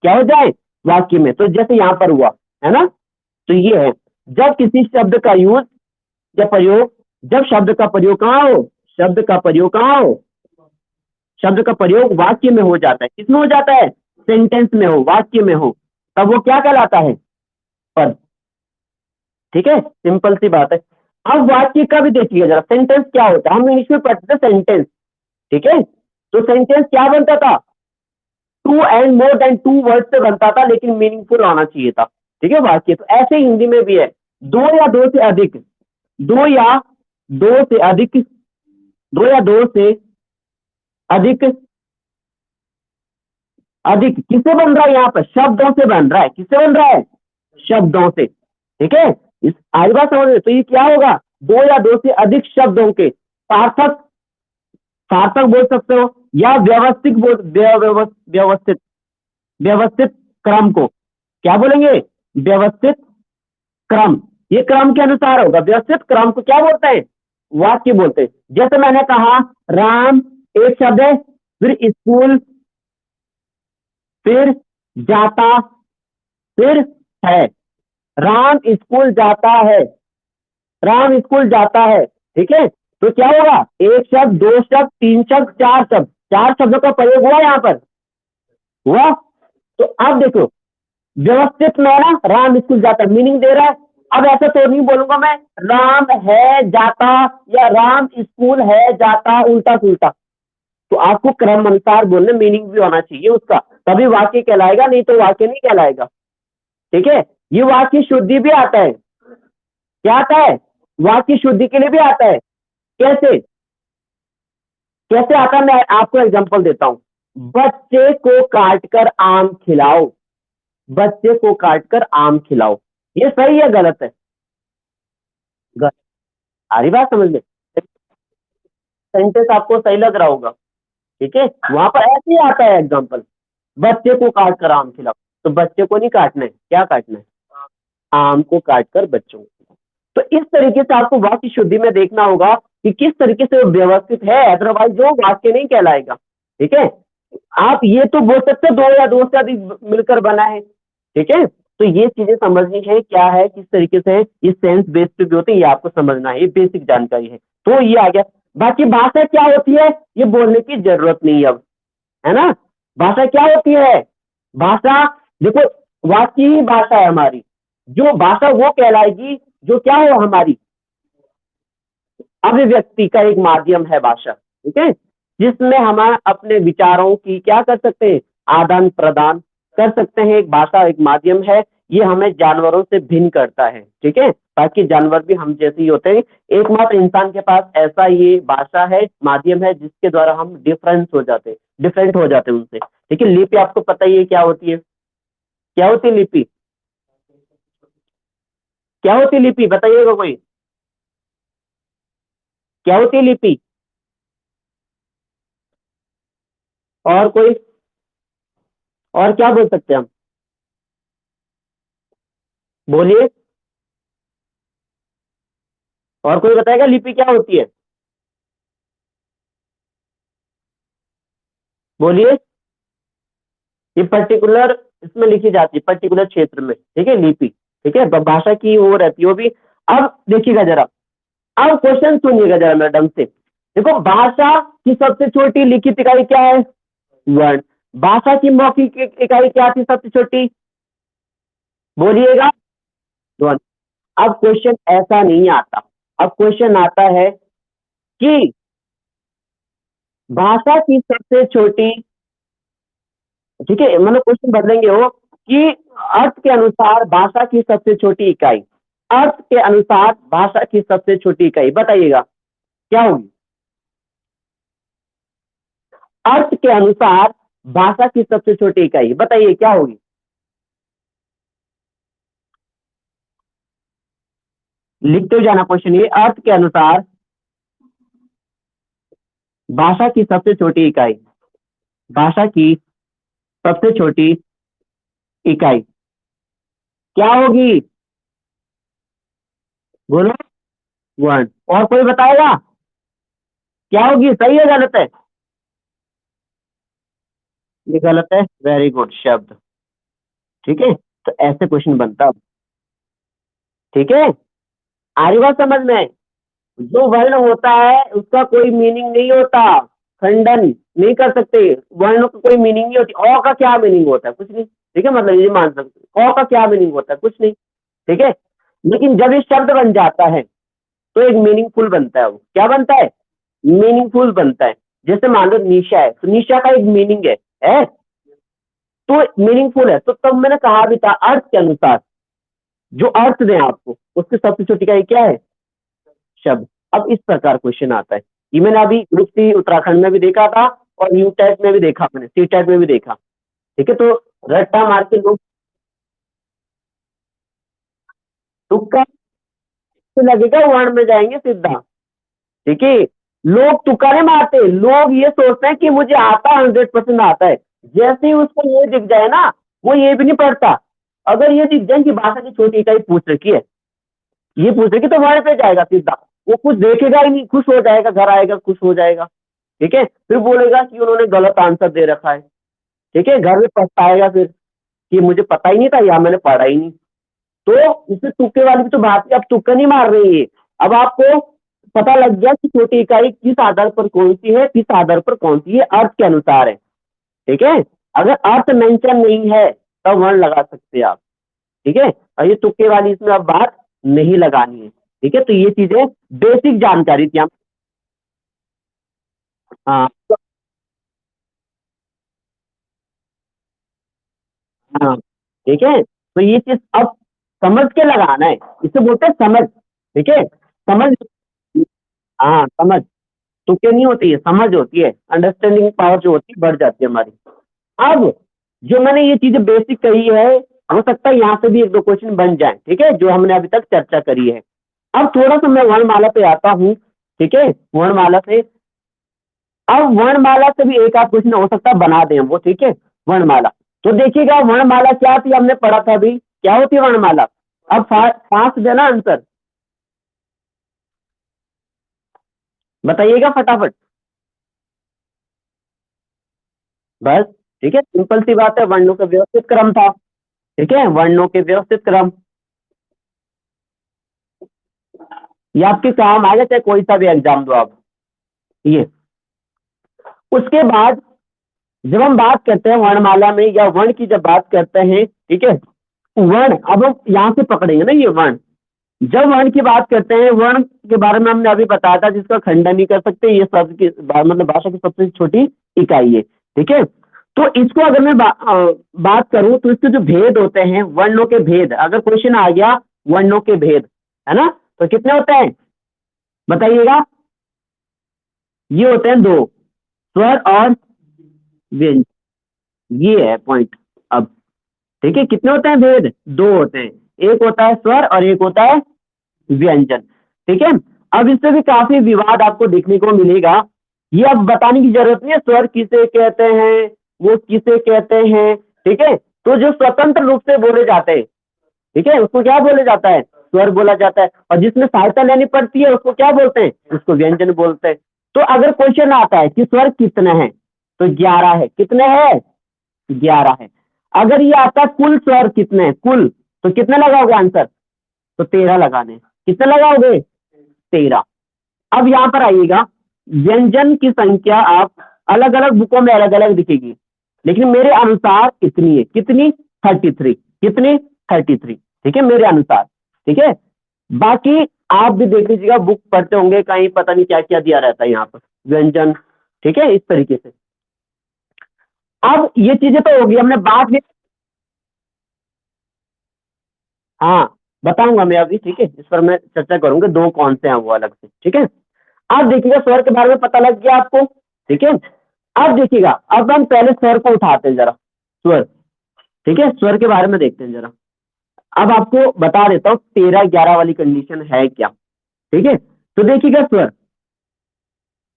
क्या हो जाए, वाक्य में। तो जैसे यहाँ पर हुआ है ना, तो ये है, जब किसी शब्द का यूज या प्रयोग, जब शब्द का प्रयोग कहाँ हो, शब्द का प्रयोग कहाँ हो, शब्द का प्रयोग वाक्य में हो जाता है, किसमें हो जाता है, सेंटेंस में हो, वाक्य में हो, तब वो क्या कहलाता है, पद। ठीक है, सिंपल सी बात है। अब वाक्य का भी देखिए जरा, सेंटेंस क्या होता है, हम इंग्लिश में पढ़ते थे सेंटेंस, ठीक है। तो सेंटेंस क्या बनता था, two and more than two word से बनता था, लेकिन मीनिंगफुल होना चाहिए था, ठीक है, वाक्य। तो ऐसे ही हिंदी में भी है, दो या दो से अधिक, दो या दो से अधिक, दो या दो से अधिक, अधिक किससे बन रहा है, यहाँ पर शब्दों से बन रहा है, किससे बन रहा है, शब्दों से, ठीक है। इस आज बात समझ में, तो ये क्या होगा, दो या दो से अधिक शब्दों के सार्थक, सार्थक बोल सकते हो, या व्यवस्थित बोल, व्यवस्थित, व्यवस्थित क्रम को क्या बोलेंगे, व्यवस्थित क्रम। ये क्रम के अनुसार होगा, व्यवस्थित क्रम को क्या बोलते हैं, वाक्य बोलते हैं। जैसे मैंने कहा, राम एक शब्द है, फिर स्कूल, फिर जाता, फिर है, राम स्कूल जाता है, राम स्कूल जाता है, ठीक है। तो क्या होगा, एक शब्द, दो शब्द, तीन शब्द, चार शब्द, चार शब्दों का प्रयोग हुआ यहाँ पर, हुआ। तो अब देखो, व्यवस्थित में ना, राम स्कूल जाता है, मीनिंग दे रहा है। अब ऐसा तो नहीं बोलूंगा मैं, राम है जाता, या राम स्कूल है जाता, उल्टा पुल्टा। तो आपको क्रम अनुसार बोलने, मीनिंग भी होना चाहिए उसका, तभी वाक्य कहलाएगा, नहीं तो वाक्य नहीं कहलाएगा, ठीक है। ये वाक्य शुद्धि भी आता है, क्या आता है, वाक्य शुद्धि के लिए भी आता है। कैसे, कैसे आता है, मैं आपको एग्जांपल देता हूं। बच्चे को काटकर आम खिलाओ, बच्चे को काटकर आम खिलाओ, ये सही है गलत है, गलत। आ रही बात समझ में, सेंटेंस आपको सही लग रहा होगा, ठीक है। वहां पर ऐसे ही आता है एग्जांपल, बच्चे को काट कर आम खिलाओ, तो बच्चे को नहीं काटना है, क्या काटना है, आम को काट कर बच्चों को। तो इस तरीके से आपको वाक्य शुद्धि में देखना होगा कि किस तरीके से वो व्यवस्थित है, अदरवाइज वो वाक्य नहीं कहलाएगा, ठीक है। आप ये तो बोल सकते हो, दो या दो से अधिक मिलकर बना है, ठीक है। तो ये चीजें समझनी है, क्या है, किस तरीके से ये सेंस बेस्ड भी होते हैं, ये आपको समझना है, ये बेसिक जानकारी है। तो ये आ गया। बाकी भाषा क्या होती है, ये बोलने की जरूरत नहीं है अब, है ना। भाषा क्या होती है, भाषा, देखो, वाक्य ही भाषा है हमारी। जो भाषा वो कहलाएगी जो क्या हो, हमारी अभिव्यक्ति का एक माध्यम है भाषा, ठीक है। जिसमें हम अपने विचारों की क्या कर सकते हैं, आदान प्रदान कर सकते हैं। एक भाषा एक माध्यम है, ये हमें जानवरों से भिन्न करता है, ठीक है। बाकी जानवर भी हम जैसे ही होते हैं, एकमात्र इंसान के पास ऐसा ये भाषा है, माध्यम है, जिसके द्वारा हम डिफरेंस हो जाते हैं, डिफरेंट हो जाते हैं उनसे, ठीक है। लिपि आपको पता ही है क्या होती है, क्या होती है लिपि, क्या होती है लिपि, बताइएगा कोई, क्या होती है लिपि, और कोई, और क्या बोल सकते हैं हम, बोलिए, और कोई बताएगा लिपि क्या होती है, बोलिए। ये पर्टिकुलर इसमें लिखी जाती है, पर्टिकुलर क्षेत्र में, ठीक है, लिपि, ठीक है। भाषा की वो रहती है वो भी। अब देखिएगा जरा, अब क्वेश्चन सुनिएगा जरा मेरा ढंग से। देखो, भाषा की सबसे छोटी लिखित इकाई क्या है, वर्ण। भाषा की मौखिक इकाई क्या थी सबसे छोटी, बोलिएगा, ध्वनि। अब क्वेश्चन ऐसा नहीं आता, अब क्वेश्चन आता है कि भाषा की सबसे छोटी, ठीक है, मतलब क्वेश्चन बदलेंगे हो कि अर्थ के अनुसार भाषा की सबसे छोटी इकाई, अर्थ के अनुसार भाषा की सबसे छोटी इकाई, बताइएगा क्या होगी, अर्थ के अनुसार भाषा की सबसे छोटी इकाई, बताइए क्या होगी? लिखते हुए जाना क्वेश्चन, ये अर्थ के अनुसार भाषा की सबसे छोटी इकाई, भाषा की सबसे छोटी इकाई क्या होगी? बोलो। वन। और कोई बताएगा क्या होगी? सही है गलत है? ये गलत है, वेरी गुड, शब्द। ठीक है, तो ऐसे क्वेश्चन बनता। ठीक है, आ रही बात समझ में? जो वर्ण होता है उसका कोई मीनिंग नहीं होता, खंडन नहीं कर सकते, वर्णों का कोई मीनिंग नहीं होती। अ का क्या मीनिंग होता है? कुछ नहीं। ठीक है, मतलब ये मान सकते, अ का क्या मीनिंग होता है? कुछ नहीं। ठीक है, लेकिन जब ये शब्द बन जाता है तो एक मीनिंगफुल बनता है। वो क्या बनता है? मीनिंगफुल बनता है। जैसे मान लो निशा है, तो निशा का एक मीनिंग है तो मीनिंगफुल है। तो तब मैंने कहा भी था अर्थ के अनुसार जो अर्थ दें आपको उसकी सबसे छोटी इकाई क्या है? शब्द। अब इस प्रकार क्वेश्चन आता है, ये मैंने अभी ग्रुप सी उत्तराखंड में भी देखा था और यू टेट में भी देखा, मैंने सी टेट में भी देखा। ठीक है, तो रट्टा मार के लोग तुक्का तो लगेगा वर्ण में जाएंगे सीधा। ठीक है, लोग तुक्का नहीं मारते, लोग ये सोचते हैं कि मुझे आता 100% आता है। जैसे ही उसको ये दिख जाए ना, वो ये भी नहीं पढ़ता। अगर ये दिख जाए कि भाषा की छोटी इकाई पूछ रखी है, ये पूछ रखी, तो वहां पे जाएगा सीधा। वो कुछ देखेगा ही नहीं, खुश हो जाएगा, घर आएगा खुश हो जाएगा। ठीक है, फिर बोलेगा कि उन्होंने गलत आंसर दे रखा है। ठीक है, घर में पछताएगा फिर कि मुझे पता ही नहीं था या मैंने पढ़ा ही नहीं। तो इससे तुक्के वाली भी तो बात है, अब तुक्का नहीं मार रही है। अब आपको पता लग गया कि छोटी इकाई किस आधार पर कौन सी है, किस आधार पर कौन सी है, अर्थ के अनुसार है। ठीक है, अगर अर्थ मेंशन नहीं है तब वर्ण लगा सकते हैं आप। ठीक है, और ये तुक्के वाली इसमें अब बात नहीं लगानी है। ठीक है, तो ये चीजें बेसिक जानकारी थी हम। हाँ। हाँ। ठीक है, तो ये चीज अब समझ के लगाना है, इसे बोलते हैं समझ। ठीक है, समझ। हाँ, समझ। तुक्के नहीं होती है, समझ होती है, अंडरस्टैंडिंग पावर जो होती है बढ़ जाती है हमारी। अब जो मैंने ये चीजें बेसिक कही है, हो सकता है यहाँ से भी एक दो क्वेश्चन बन जाए। ठीक है, जो हमने अभी तक चर्चा करी है। अब थोड़ा सा मैं वर्णमाला पे आता हूँ। ठीक है, वर्णमाला से, अब वर्णमाला से भी एक आध क्वेश्चन हो सकता है बना दें वो। ठीक है, वर्णमाला, तो देखिएगा वर्णमाला क्या थी, हमने पढ़ा था अभी, क्या होती है वर्णमाला? अब फास्ट देना आंसर, बताइएगा फटाफट बस। ठीक है, सिंपल सी बात है, वर्णों का व्यवस्थित क्रम था। ठीक है, वर्णों के व्यवस्थित क्रम, ये आपके काम आएगा चाहे कोई सा भी एग्जाम दो आप। ये उसके बाद जब हम बात करते हैं वर्णमाला में या वर्ण की जब बात करते हैं, ठीक है, वर्ण, अब हम यहाँ से पकड़ेंगे ना ये वर्ण। जब वर्ण की बात करते हैं, वर्ण के बारे में हमने अभी बताया था, जिसका खंडन नहीं कर सकते, ये शब्द की मतलब भाषा की सबसे छोटी इकाई है। ठीक है, तो इसको अगर मैं बात करूं तो इसके जो भेद होते हैं, वर्णों के भेद, अगर क्वेश्चन आ गया वर्णों के भेद, है ना, तो कितने होते हैं बताइएगा? ये होते हैं दो, स्वर और व्यंजन। ये है पॉइंट। अब ठीक है, कितने होते हैं भेद? दो होते हैं, एक होता है स्वर और एक होता है व्यंजन। ठीक है, अब इससे भी काफी विवाद आपको देखने को मिलेगा। ये अब बताने की जरूरत नहीं है स्वर किसे कहते हैं, वो किसे कहते हैं। ठीक है, तो जो स्वतंत्र रूप से बोले जाते हैं, ठीक है, उसको क्या बोले जाता है? स्वर बोला जाता है। और जिसमें सहायता लेनी पड़ती है उसको क्या बोलते हैं? उसको व्यंजन बोलते हैं। तो अगर क्वेश्चन आता है कि स्वर कितने हैं, तो 11 है। कितने हैं? 11 है। अगर ये आता है कुल स्वर कितने हैं, कुल, तो कितने लगाओगे आंसर? तो 13 लगाने। कितने लगाओगे? 13। अब यहाँ पर आइएगा, व्यंजन की संख्या आप अलग अलग बुकों में अलग अलग दिखेगी, लेकिन मेरे अनुसार इतनी है। कितनी? 33। कितनी? 33। ठीक है, मेरे अनुसार। ठीक है, बाकी आप भी देख लीजिएगा, बुक पढ़ते होंगे कहीं, पता नहीं क्या क्या दिया रहता है यहाँ पर व्यंजन। ठीक है, इस तरीके से। अब ये चीजें तो होगी, हमने बात भी, हाँ बताऊंगा मैं अभी। ठीक है, इस पर मैं चर्चा करूंगा, दो कौन से हैं वो अलग से। ठीक है, अब देखिएगा स्वर के बारे में पता लग गया आपको। ठीक है, अब देखिएगा, अब हम पहले स्वर को उठाते हैं जरा, स्वर, ठीक है, स्वर के बारे में देखते हैं जरा। अब आपको बता देता हूँ 13-11 वाली कंडीशन है क्या, ठीक है। तो देखिएगा स्वर,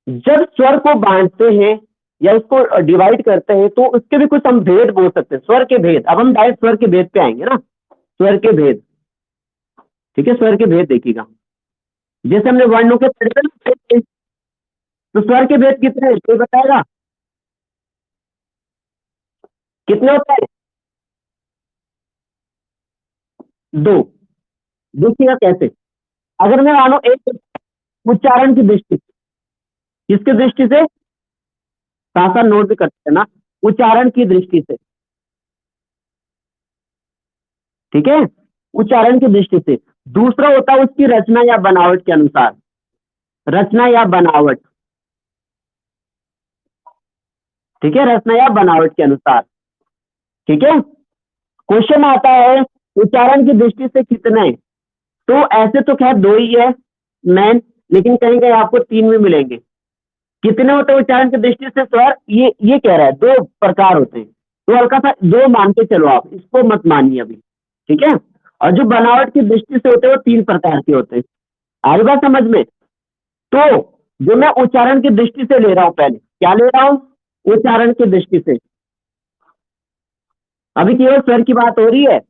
जब स्वर को बांटते हैं या उसको डिवाइड करते हैं तो उसके भी कुछ हम भेद बोल सकते हैं, स्वर के भेद। अब हम डायरेक्ट स्वर के भेद पे आएंगे ना, स्वर के भेद, ठीक है, स्वर के भेद देखिएगा। जैसे हमने वर्णों के पढ़े थे, तो स्वर के भेद कितने हैं कोई बताएगा, कितने होते हैं? दो। देखिएगा कैसे, अगर मैं मानो एक उच्चारण की दृष्टि से, किसकी दृष्टि से, साथ साथ नोट भी करते हैं ना, उच्चारण की दृष्टि से, ठीक है, उच्चारण की दृष्टि से। दूसरा होता है उसकी रचना या बनावट के अनुसार, रचना या बनावट, ठीक है, रचना या बनावट के अनुसार, ठीक है। क्वेश्चन आता है उच्चारण की दृष्टि से कितने, तो ऐसे तो खैर दो ही है मैन, लेकिन कहीं कहीं आपको तीन भी मिलेंगे। कितने होते हैं उच्चारण की दृष्टि से स्वर, ये कह रहा है दो प्रकार होते हैं, तो हल्का सा दो मान के चलो आप, इसको मत मानिए अभी, ठीक है। और जो बनावट की दृष्टि से होते हैं वो तीन प्रकार के होते हैं। आ रही बात समझ में? तो जो मैं उच्चारण की दृष्टि से ले रहा हूं, पहले क्या ले रहा हूं, उच्चारण की दृष्टि से, अभी केवल स्वर की बात हो रही है।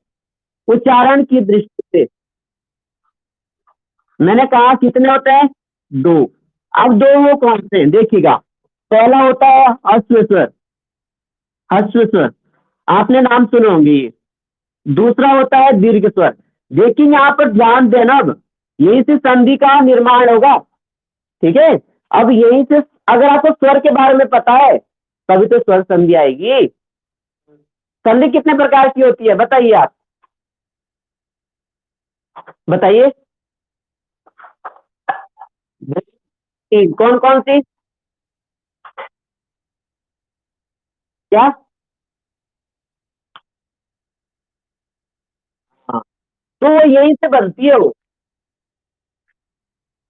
उच्चारण की दृष्टि से मैंने कहा कितने होते हैं, दो। अब दो वो कौन से हैं देखिएगा, पहला होता है ह्रस्व स्वर, ह्रस्व स्वर, आपने नाम सुने होंगे ये। दूसरा होता है दीर्घ स्वर। देखिए यहाँ पर ध्यान देना, अब यहीं से संधि का निर्माण होगा, ठीक है। अब यहीं से अगर आपको स्वर के बारे में पता है तभी तो स्वर संधि आएगी। संधि कितने प्रकार की होती है बताइए आप, बताइए, कौन कौन सी, क्या? हाँ, तो वो यहीं से बनती है वो,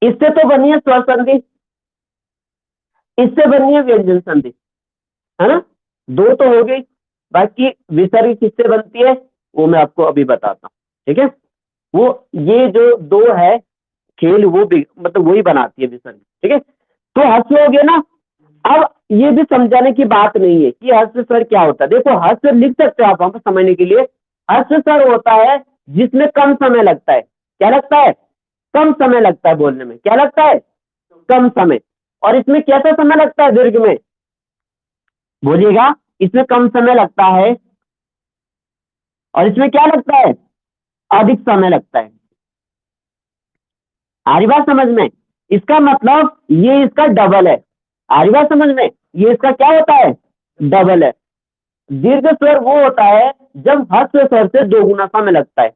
इससे तो बनी है स्वर संधि, इससे बनी है व्यंजन संधि, है ना। दो तो हो गई, बाकी विसर्ग किससे बनती है वो मैं आपको अभी बताता हूँ, ठीक है। वो ये जो दो है खेल वो भी मतलब वही बनाती है विसर्ग, ठीक है। तो हस्व हो गया ना। अब ये भी समझाने की बात नहीं है कि हस्व स्वर क्या होता है, देखो हस्व लिख सकते हो आप वहां पर समझने के लिए। हस्व स्वर होता है जिसमें कम समय लगता है, क्या लगता है, कम समय लगता है बोलने में, क्या लगता है, कम समय। और इसमें कैसा समय लगता है दीर्घ में, बोलिएगा, इसमें कम समय लगता है और इसमें क्या लगता है, अधिक समय लगता है। आ रही बात समझ में, इसका मतलब ये इसका डबल है। आ रही बात समझ में, ये इसका क्या होता है, डबल है। दीर्घ स्वर वो होता है जब ह्रस्व स्वर से दो गुना समय लगता है,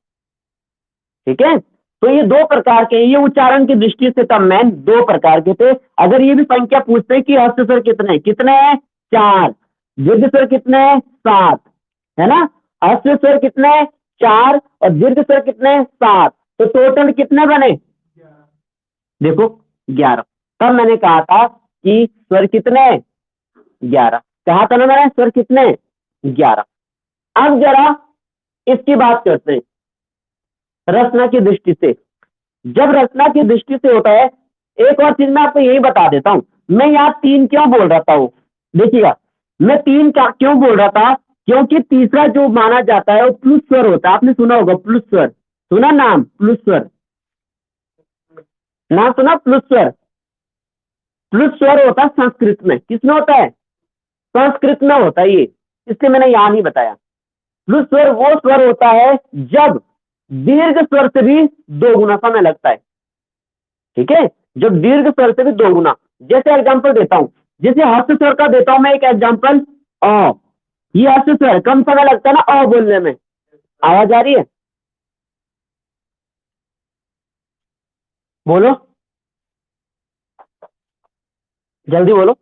ठीक है। तो ये दो प्रकार के, ये उच्चारण की दृष्टि से तब मैन दो प्रकार के थे। अगर ये भी संख्या पूछते हैं कि ह्रस्व स्वर कितने कितने हैं, चार। दीर्घ स्वर कितने हैं, सात, है ना। ह्रस्व स्वर कितने हैं, चार, और दीर्घ स्वर कितने हैं, सात। तो टोटल कितने बने, देखो 11। तब मैंने कहा था कि स्वर कितने हैं, 11। कहा था ना मैंने स्वर कितने हैं, 11। अब जरा इसकी बात करते हैं रचना की दृष्टि से। जब रचना की दृष्टि से होता है, एक और चीज मैं आपको यही बता देता हूं, मैं यहाँ तीन क्यों बोल रहा था, वो देखिएगा, मैं तीन क्या क्यों बोल रहा था, क्योंकि तीसरा जो माना जाता है वो प्लुस स्वर होता है। आपने सुना होगा प्लुस स्वर, सुना नाम प्लुस स्वर, नाम सुना प्लुस स्वर। प्लुस स्वर होता है संस्कृत में, किसमें होता है, संस्कृत में होता है ये, इसलिए मैंने यहाँ नहीं बताया। प्लुस स्वर वो स्वर होता है जब दीर्घ स्वर से भी दो गुना समय लगता है, ठीक है। जब दीर्घ स्वर से भी दो गुना, जैसे एग्जांपल देता हूं, जैसे हर्ष स्वर का देता हूं मैं एक एग्जांपल, अ, ये हर्ष स्वर कम समय लगता है ना अ बोलने में, आवाज आ रही है, बोलो, जल्दी बोलो।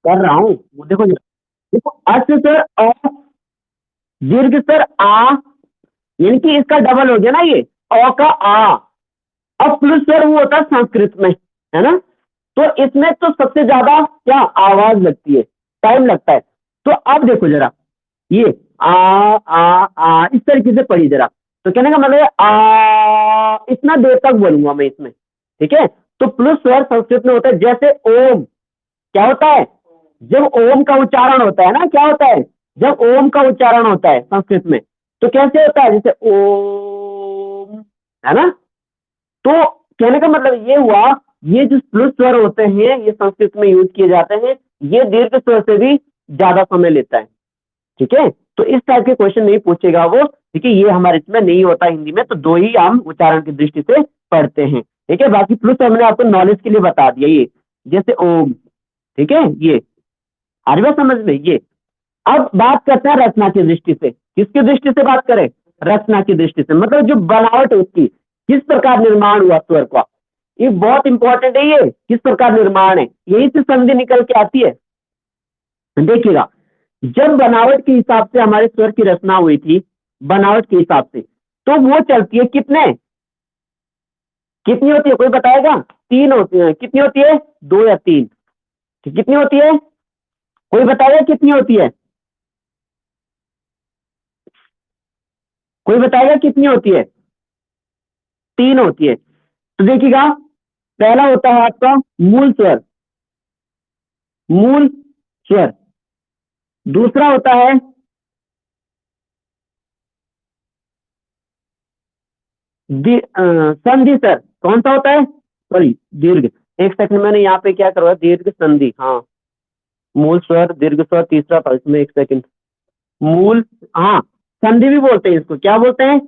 कर रहा हूं, देखो देखो, अर्थ स्वर अ, दीर्घ स्वर आ, यानी कि इसका डबल हो गया ना ये, अ का आ, अब प्लस स्वर वो होता है संस्कृत में, है ना, तो इसमें तो सबसे ज्यादा क्या आवाज लगती है, टाइम लगता है। तो अब देखो जरा, ये आ इस तरीके से पढ़ी जरा, तो कहने का मतलब इतना देर तक बोलूंगा मैं इसमें, ठीक है। तो प्लस स्वर संस्कृत में होता है, जैसे ओम, क्या होता है जब ओम का उच्चारण होता है ना, क्या होता है जब ओम का उच्चारण होता है संस्कृत में, तो कैसे होता है, जैसे ओम, है ना। तो कहने का मतलब ये हुआ, ये जो प्लस स्वर होते हैं ये संस्कृत में यूज किए जाते हैं, ये दीर्घ स्वर से भी ज्यादा समय लेता है, ठीक है। तो इस टाइप के क्वेश्चन नहीं पूछेगा वो, ठीक है, ये हमारे इसमें नहीं होता हिंदी में, तो दो ही हम उच्चारण की दृष्टि से पढ़ते हैं, ठीक है। बाकी प्लस हमने आपको नॉलेज के लिए बता दिया, ये जैसे ओम, ठीक है, ये आ रही बात समझ में ये। अब बात करते हैं रचना की दृष्टि से, किसकी दृष्टि से बात करें, रचना की दृष्टि से, मतलब जो बनावट है उसकी, किस प्रकार निर्माण हुआ स्वर का, ये बहुत इंपॉर्टेंट है, ये किस प्रकार निर्माण है, यही से संधि निकल के आती है। देखिएगा, जब बनावट के हिसाब से हमारे स्वर की रचना हुई थी, बनावट के हिसाब से, तो वो चलती है कितने, कितनी होती है, कोई बताएगा, तीन होती है, कितनी होती है, दो या तीन, कितनी होती है, कोई बताएगा कितनी होती है, कोई बताएगा कितनी होती है, तीन होती है। तो देखिएगा, पहला होता है आपका मूल स्वर, मूल स्वर, दूसरा होता है संधि स्वर, कौन सा होता है, सॉरी दीर्घ, एक सेकंड मैंने यहाँ पे क्या करवाया, दीर्घ संधि, हाँ, मूल स्वर दीर्घ स्वर तीसरा था इसमें, एक सेकंड, मूल, हाँ, संधि भी बोलते हैं इसको, क्या बोलते हैं,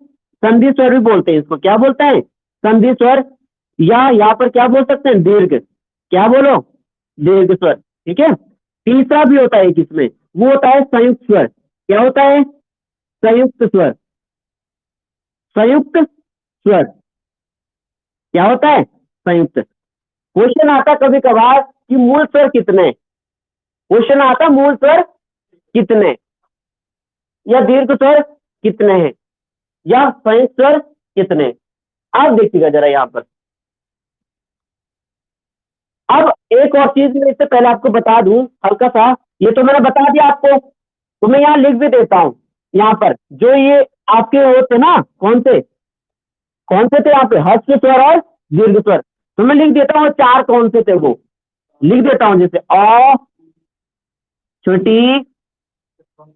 संधि स्वर भी बोलते हैं इसको, क्या बोलते हैं, संधि स्वर, या यहाँ पर क्या बोल सकते हैं, दीर्घ, क्या बोलो, दीर्घ स्वर, ठीक है। तीसरा भी होता है एक इसमें, वो होता है संयुक्त स्वर, क्या होता है, संयुक्त स्वर, संयुक्त स्वर, क्या होता है, संयुक्त। क्वेश्चन आता कभी कभार कि मूल स्वर कितने, क्वेश्चन आता मूल स्वर कितने, या दीर्घ स्वर कितने हैं, या संयुक्त स्वर कितने। आप देखिएगा जरा यहाँ पर, अब एक और चीज मैं इससे पहले आपको बता दूं हल्का सा, ये तो मैंने बता दिया आपको, तो मैं यहाँ लिख भी देता हूँ, यहाँ पर जो ये आपके होते ना, कौन से थे यहाँ पे, हर्ष स्वर और दीर्घ स्वर, तो मैं लिख देता हूँ चार कौन से थे वो, लिख देता हूँ, जैसे अ, छोटी,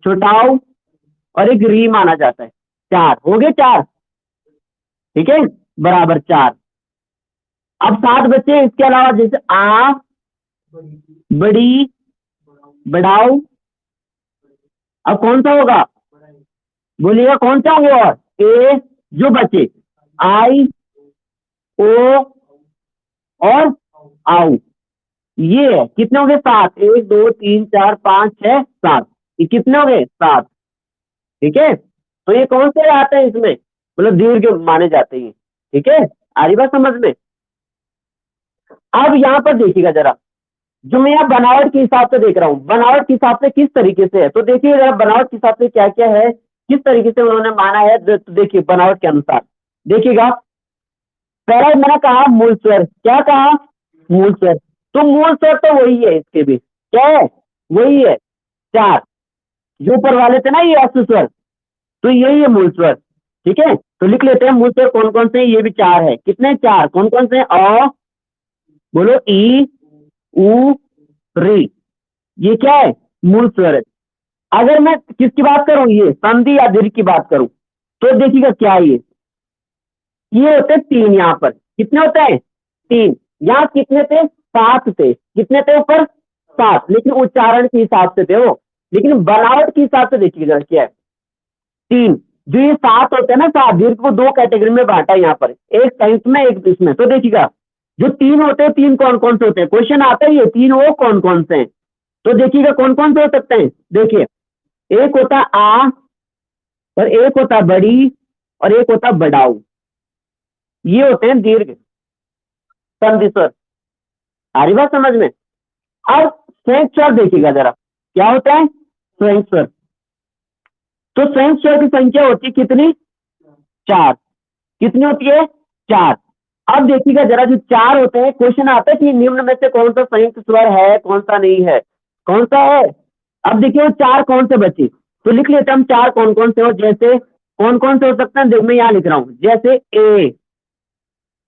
छोटाऊ, और एक री माना जाता है, चार हो गए, चार, ठीक है, बराबर चार। अब सात बच्चे हैं इसके अलावा, जैसे आ, बड़ी, बढ़ाऊ, अब कौन सा होगा, बोलिएगा कौन सा होगा, ए, जो बचे, आई, ओ, और आउ, ये है, कितने हो गए, सात, एक दो तीन चार पांच छह सात, ये कितने हो गए, सात, ठीक है। तो ये कौन से आते हैं इसमें, मतलब दीर्घ माने जाते हैं, ठीक है, आ रही बात समझ में। अब यहाँ पर देखिएगा जरा, जो मैं यहाँ बनावट के हिसाब से देख रहा हूँ, बनावट के हिसाब से किस तरीके से है, तो देखिए जरा बनावट के हिसाब से क्या क्या है, किस तरीके से उन्होंने माना है, तो देखिए बनावट के अनुसार, देखिएगा, पहला मैंने कहा मूल स्वर, क्या कहा, मूल स्वर, तो मूल स्वर तो वही है, इसके भी क्या है, वही है, चार, जो ऊपर वाले थे ना ये अश्व स्वर, तो यही है मूल स्वर, ठीक है। तो लिख लेते हैं मूल स्वर कौन कौन से हैं, ये भी चार है, कितने, चार, कौन कौन से हैं, अ, बोलो, ई, उ, री, ये क्या है, मूल स्वर है। अगर मैं किसकी बात करूं, ये संधि या दीर्घ की बात करूं, तो देखिएगा क्या है ये होते हैं तीन, यहाँ पर कितने होते हैं, तीन, यहाँ कितने थे, सात थे, कितने थे ऊपर, सात, लेकिन उच्चारण के हिसाब से थे वो, लेकिन बनावट के हिसाब से देखिएगा क्या है, तीन, जो ये सात होते हैं ना, सात दीर्घ को दो कैटेगरी में बांटा है यहाँ पर, एक संयुक्त में एक इसमें, तो देखिएगा जो तीन होते हैं, तीन कौन कौन से होते हैं, क्वेश्चन आता है ये तीन वो कौन कौन से हैं, तो देखिएगा कौन कौन से हो सकते हैं, देखिए, एक होता आ, और एक होता बड़ी, और एक होता बढ़ाऊ, ये होते हैं दीर्घ संधि स्वर, आ रही बात समझ में। अब संयुक्त स्वर देखिएगा जरा, क्या होता है, संयुक्त स्वर, तो संयुक्त स्वर की संख्या होती है कितनी, चार, कितनी होती है, चार। अब देखिएगा जरा, जो चार होते हैं, क्वेश्चन आता है कि निम्न में से कौन सा संयुक्त स्वर है, कौन सा नहीं है, कौन सा है। अब देखिए वो चार कौन से बचे, तो लिख लेते हैं हम चार कौन कौन से हो। जैसे कौन कौन से हो सकते हैं, देख मैं यहाँ लिख रहा हूँ, जैसे ए,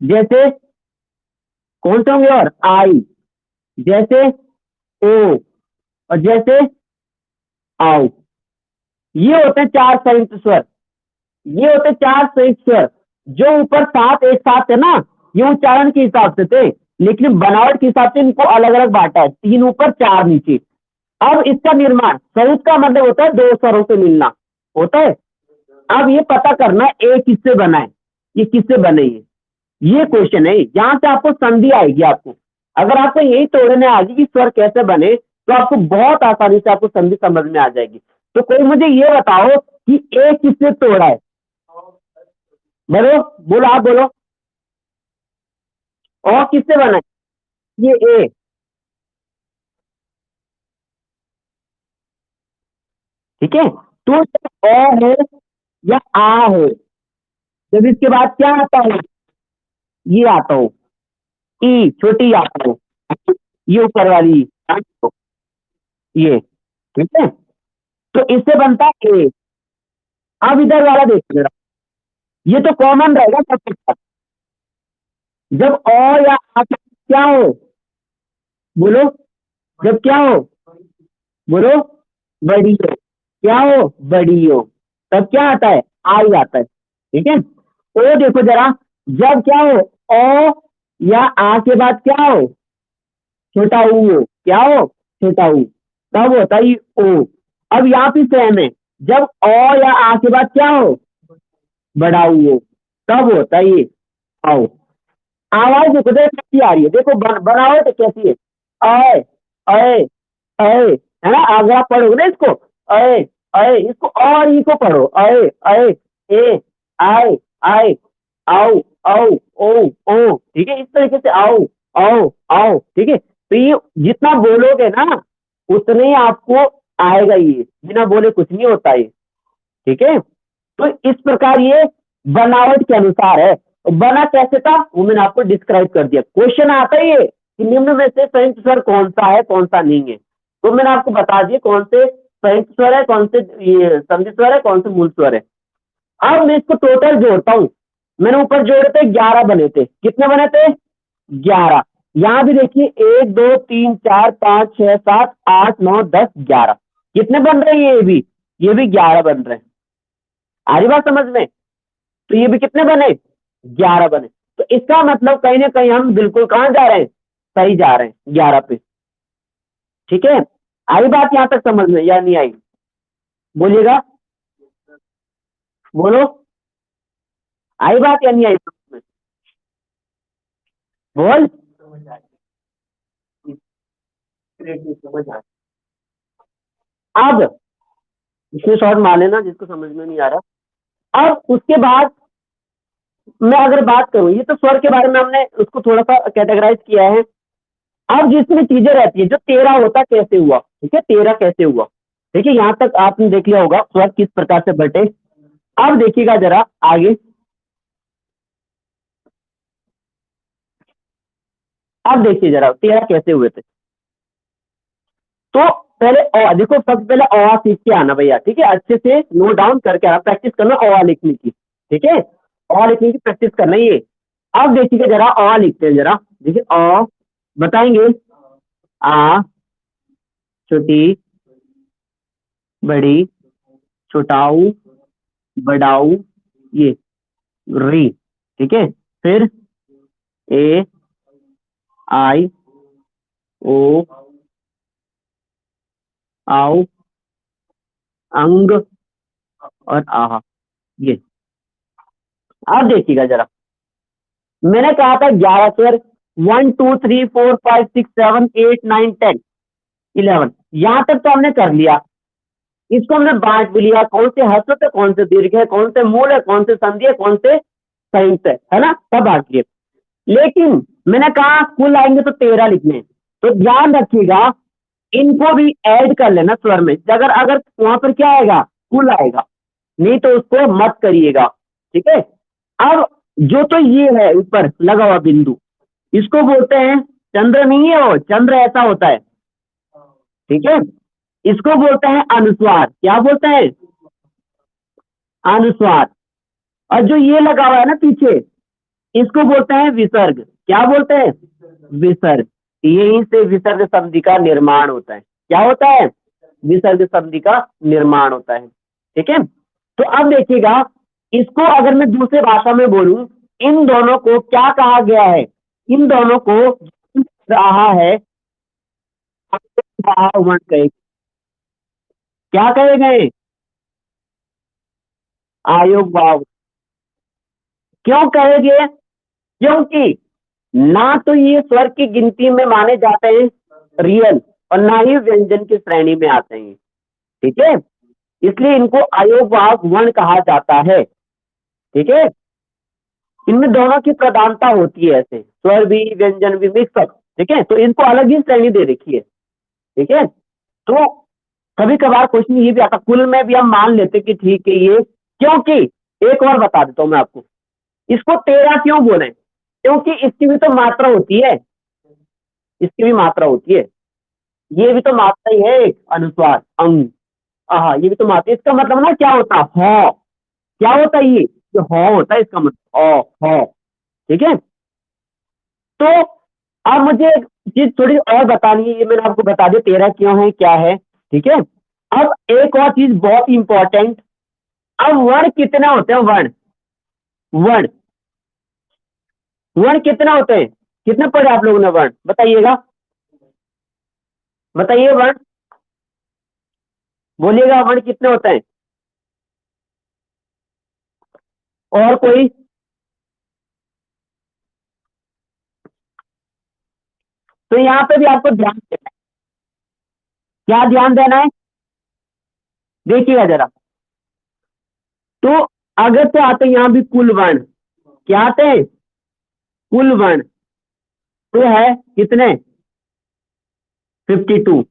जैसे कौन से होंगे, और आई, जैसे ओ, और जैसे आओ। ये होते हैं चार संयुक्त स्वर, ये होते चार संयुक्त स्वर। जो ऊपर सात एक साथ है ना, ये उच्चारण के हिसाब से थे, लेकिन बनावट के हिसाब से इनको अलग अलग बांटा है, तीन ऊपर चार नीचे। अब इसका निर्माण, संयुक्त का मतलब होता है दो स्वरों से मिलना होता है। अब ये पता करना ए किससे बना है, ये किससे बने, ये क्वेश्चन है। यहाँ से आपको संधि आएगी। आपको अगर आपको यही तोड़ने आ गई कि स्वर कैसे बने, तो आपको बहुत आसानी से आपको संधि समझ में आ जाएगी। तो कोई मुझे ये बताओ कि ए किससे तोड़ा है, बोलो बोलो, आप बोलो, और किससे बना है ये ए। ठीक है, तो जब अ है या आ है, जब इसके बाद क्या आता है, ये आता हो, ई छोटी आता हो, ये ऊपर वाली ये। ठीक है, तो इससे बनता है ए। अब इधर वाला देखिए जरा, ये तो कॉमन रहेगा सबके साथ। जब अ या आ के क्या हो, बोलो, जब क्या हो, बोलो, बड़ी हो, क्या हो, बड़ी हो, तब क्या आता है, आई आता है। ठीक है, ओ देखो जरा, जब क्या हो, ओ या आ के बाद क्या हो, छोटा ऊ हो, क्या हो, छोटा ऊ, तब होता है ये ओ। अब यहाँ पे सेम है, जब ओ या आ के बाद क्या हो, बड़ा ऊ हो, तब होता है ये आओ। आवाज देखो देखो कैसी आ रही है, देखो बनावट कैसी है, अय अय अय, है ना। अगर आप पढ़ोगे ना इसको, अय अय, इसको और ई को पढ़ो, अय अय, ए आय आय, आओ आओ, ओ ओ। ठीक है, इस तरीके से आओ आओ आओ। ठीक है, तो ये जितना बोलोगे ना, उतने ही आपको आएगा, ये बिना बोले कुछ नहीं होता है। ठीक है, तो इस प्रकार ये बनावट के अनुसार है। तो बना कैसे था वो मैंने आपको डिस्क्राइब कर दिया। क्वेश्चन आता ही है कि निम्न में से संयुक्त स्वर कौन सा है, कौन सा नहीं है, तो मैंने आपको बता दिया कौन से संयुक्त स्वर है, कौन से ये संधि स्वर है, कौन से मूल स्वर है। अब मैं इसको टोटल जोड़ता हूं। मैंने ऊपर जोड़े थे 11 बने थे, कितने बने थे, 11। यहां भी देखिए 1 2 3 4 5 6 7 8 9 10 11, कितने बन रहे हैं, ये भी 11 बन रहे हैं। आ रही बात समझ में, तो ये भी कितने बने, 11 बने। तो इसका मतलब कहीं ना कहीं हम बिल्कुल कहां जा रहे हैं, सही जा रहे हैं, 11 पे। ठीक है, आई बात यहां तक समझ में या नहीं आई, बोलिएगा, बोलो, आई बात या नहीं आई समझ में, बोल, समझ आ। अब इसमें शॉर्ट मार लेना जिसको समझ में नहीं आ रहा। अब उसके बाद मैं अगर बात करूं, ये तो स्वर के बारे में हमने उसको थोड़ा सा कैटेगराइज किया है। अब जिसमें चीजें रहती है, जो 13 होता कैसे हुआ, ठीक है, 13 कैसे हुआ। देखिए यहां तक आपने देख लिया होगा स्वर किस प्रकार से बटे। अब देखिएगा जरा आगे, अब देखिए जरा 13 कैसे हुए थे। तो पहले देखो, सबसे पहले सीख के आना भैया, ठीक है, अच्छे से नोट डाउन करके आना, प्रैक्टिस करना लिखने की। ठीक है, लिखने की प्रैक्टिस करना ही है। अब देखिए जरा लिखते हैं जरा, देखिए बताएंगे, आ छोटी बड़ी छोटाऊ बड़ाऊ, ये री। ठीक है, फिर ए आई ओ आओ अंग और आहा, ये। अब देखिएगा जरा, मैंने कहा था 11 स्वर, 1 2 3 4 5 6 7 8 9 10 11, यहां तक तो हमने कर लिया। इसको हमने बांट भी लिया, कौन से हस्त है, कौन से दीर्घ है, कौन से मूल है, कौन से संधि है, कौन से संयुक्त है ना, सब बांट लिए। लेकिन मैंने कहा कुल आएंगे तो 13 लिखने हैं। तो ध्यान रखिएगा, इनको भी ऐड कर लेना स्वर में, अगर अगर वहां पर क्या आएगा, कुल आएगा, नहीं तो उसको मत करिएगा। ठीक है, अब जो तो ये है ऊपर लगा हुआ बिंदु, इसको बोलते हैं चंद्र। नहीं है वो चंद्र, ऐसा होता है, ठीक है। इसको बोलते हैं अनुस्वार। क्या बोलते हैं? अनुस्वार। और जो ये लगा हुआ है ना पीछे, इसको बोलते हैं विसर्ग। क्या बोलते हैं? विसर्ग। यहीं से विसर्ग संधि का निर्माण होता है। क्या होता है? विसर्ग संधि का निर्माण होता है, ठीक है। तो अब देखिएगा, इसको अगर मैं दूसरे भाषा में बोलूं, इन दोनों को क्या कहा गया है? इन दोनों को रहा है वर्ण कहे। क्या कहे गए? आयोग भाव। क्यों कहे गए? क्योंकि ना तो ये स्वर की गिनती में माने जाते हैं रियल, और ना ही व्यंजन की श्रेणी में आते हैं, ठीक है। इसलिए इनको अयोगवाहक वर्ण कहा जाता है, ठीक है। इनमें दोनों की प्रधानता होती है, ऐसे स्वर भी व्यंजन भी मिक्स अप, ठीक है। तो इनको अलग ही श्रेणी दे रखी है, ठीक है। तो कभी कभार क्वेश्चन ये भी आता, कुल में भी हम मान लेते कि ठीक है ये, क्योंकि एक और बता देता हूं मैं आपको, इसको 13 क्यों बोले? क्योंकि इसकी भी तो मात्रा होती है, इसकी भी मात्रा होती है। ये भी तो मात्रा ही है, एक अनुस्वार अंग। हाँ, ये भी तो मात्रा। इसका मतलब ना क्या होता है? ह। क्या होता है ये? जो ह होता है, इसका मतलब ह। ठीक है। तो अब मुझे एक चीज थोड़ी और बतानी है, ये मैंने आपको बता दिया 13 क्यों है, क्या है, ठीक है। अब एक और चीज बहुत इंपॉर्टेंट, अब वर्ण कितने होते हैं? वर्ण, वर्ण, वर्ण कितने होते हैं? कितने पढ़े आप लोगों ने वर्ण? बताइएगा, बताइए वर्ण, बोलिएगा वर्ण कितने होते हैं? और कोई? तो यहाँ पे भी आपको ध्यान देना है। क्या ध्यान देना है? देखिएगा जरा। तो अगर से आते हैं यहाँ भी कुल वर्ण, क्या आते हैं? कुल वर्ण तो है कितने? 52।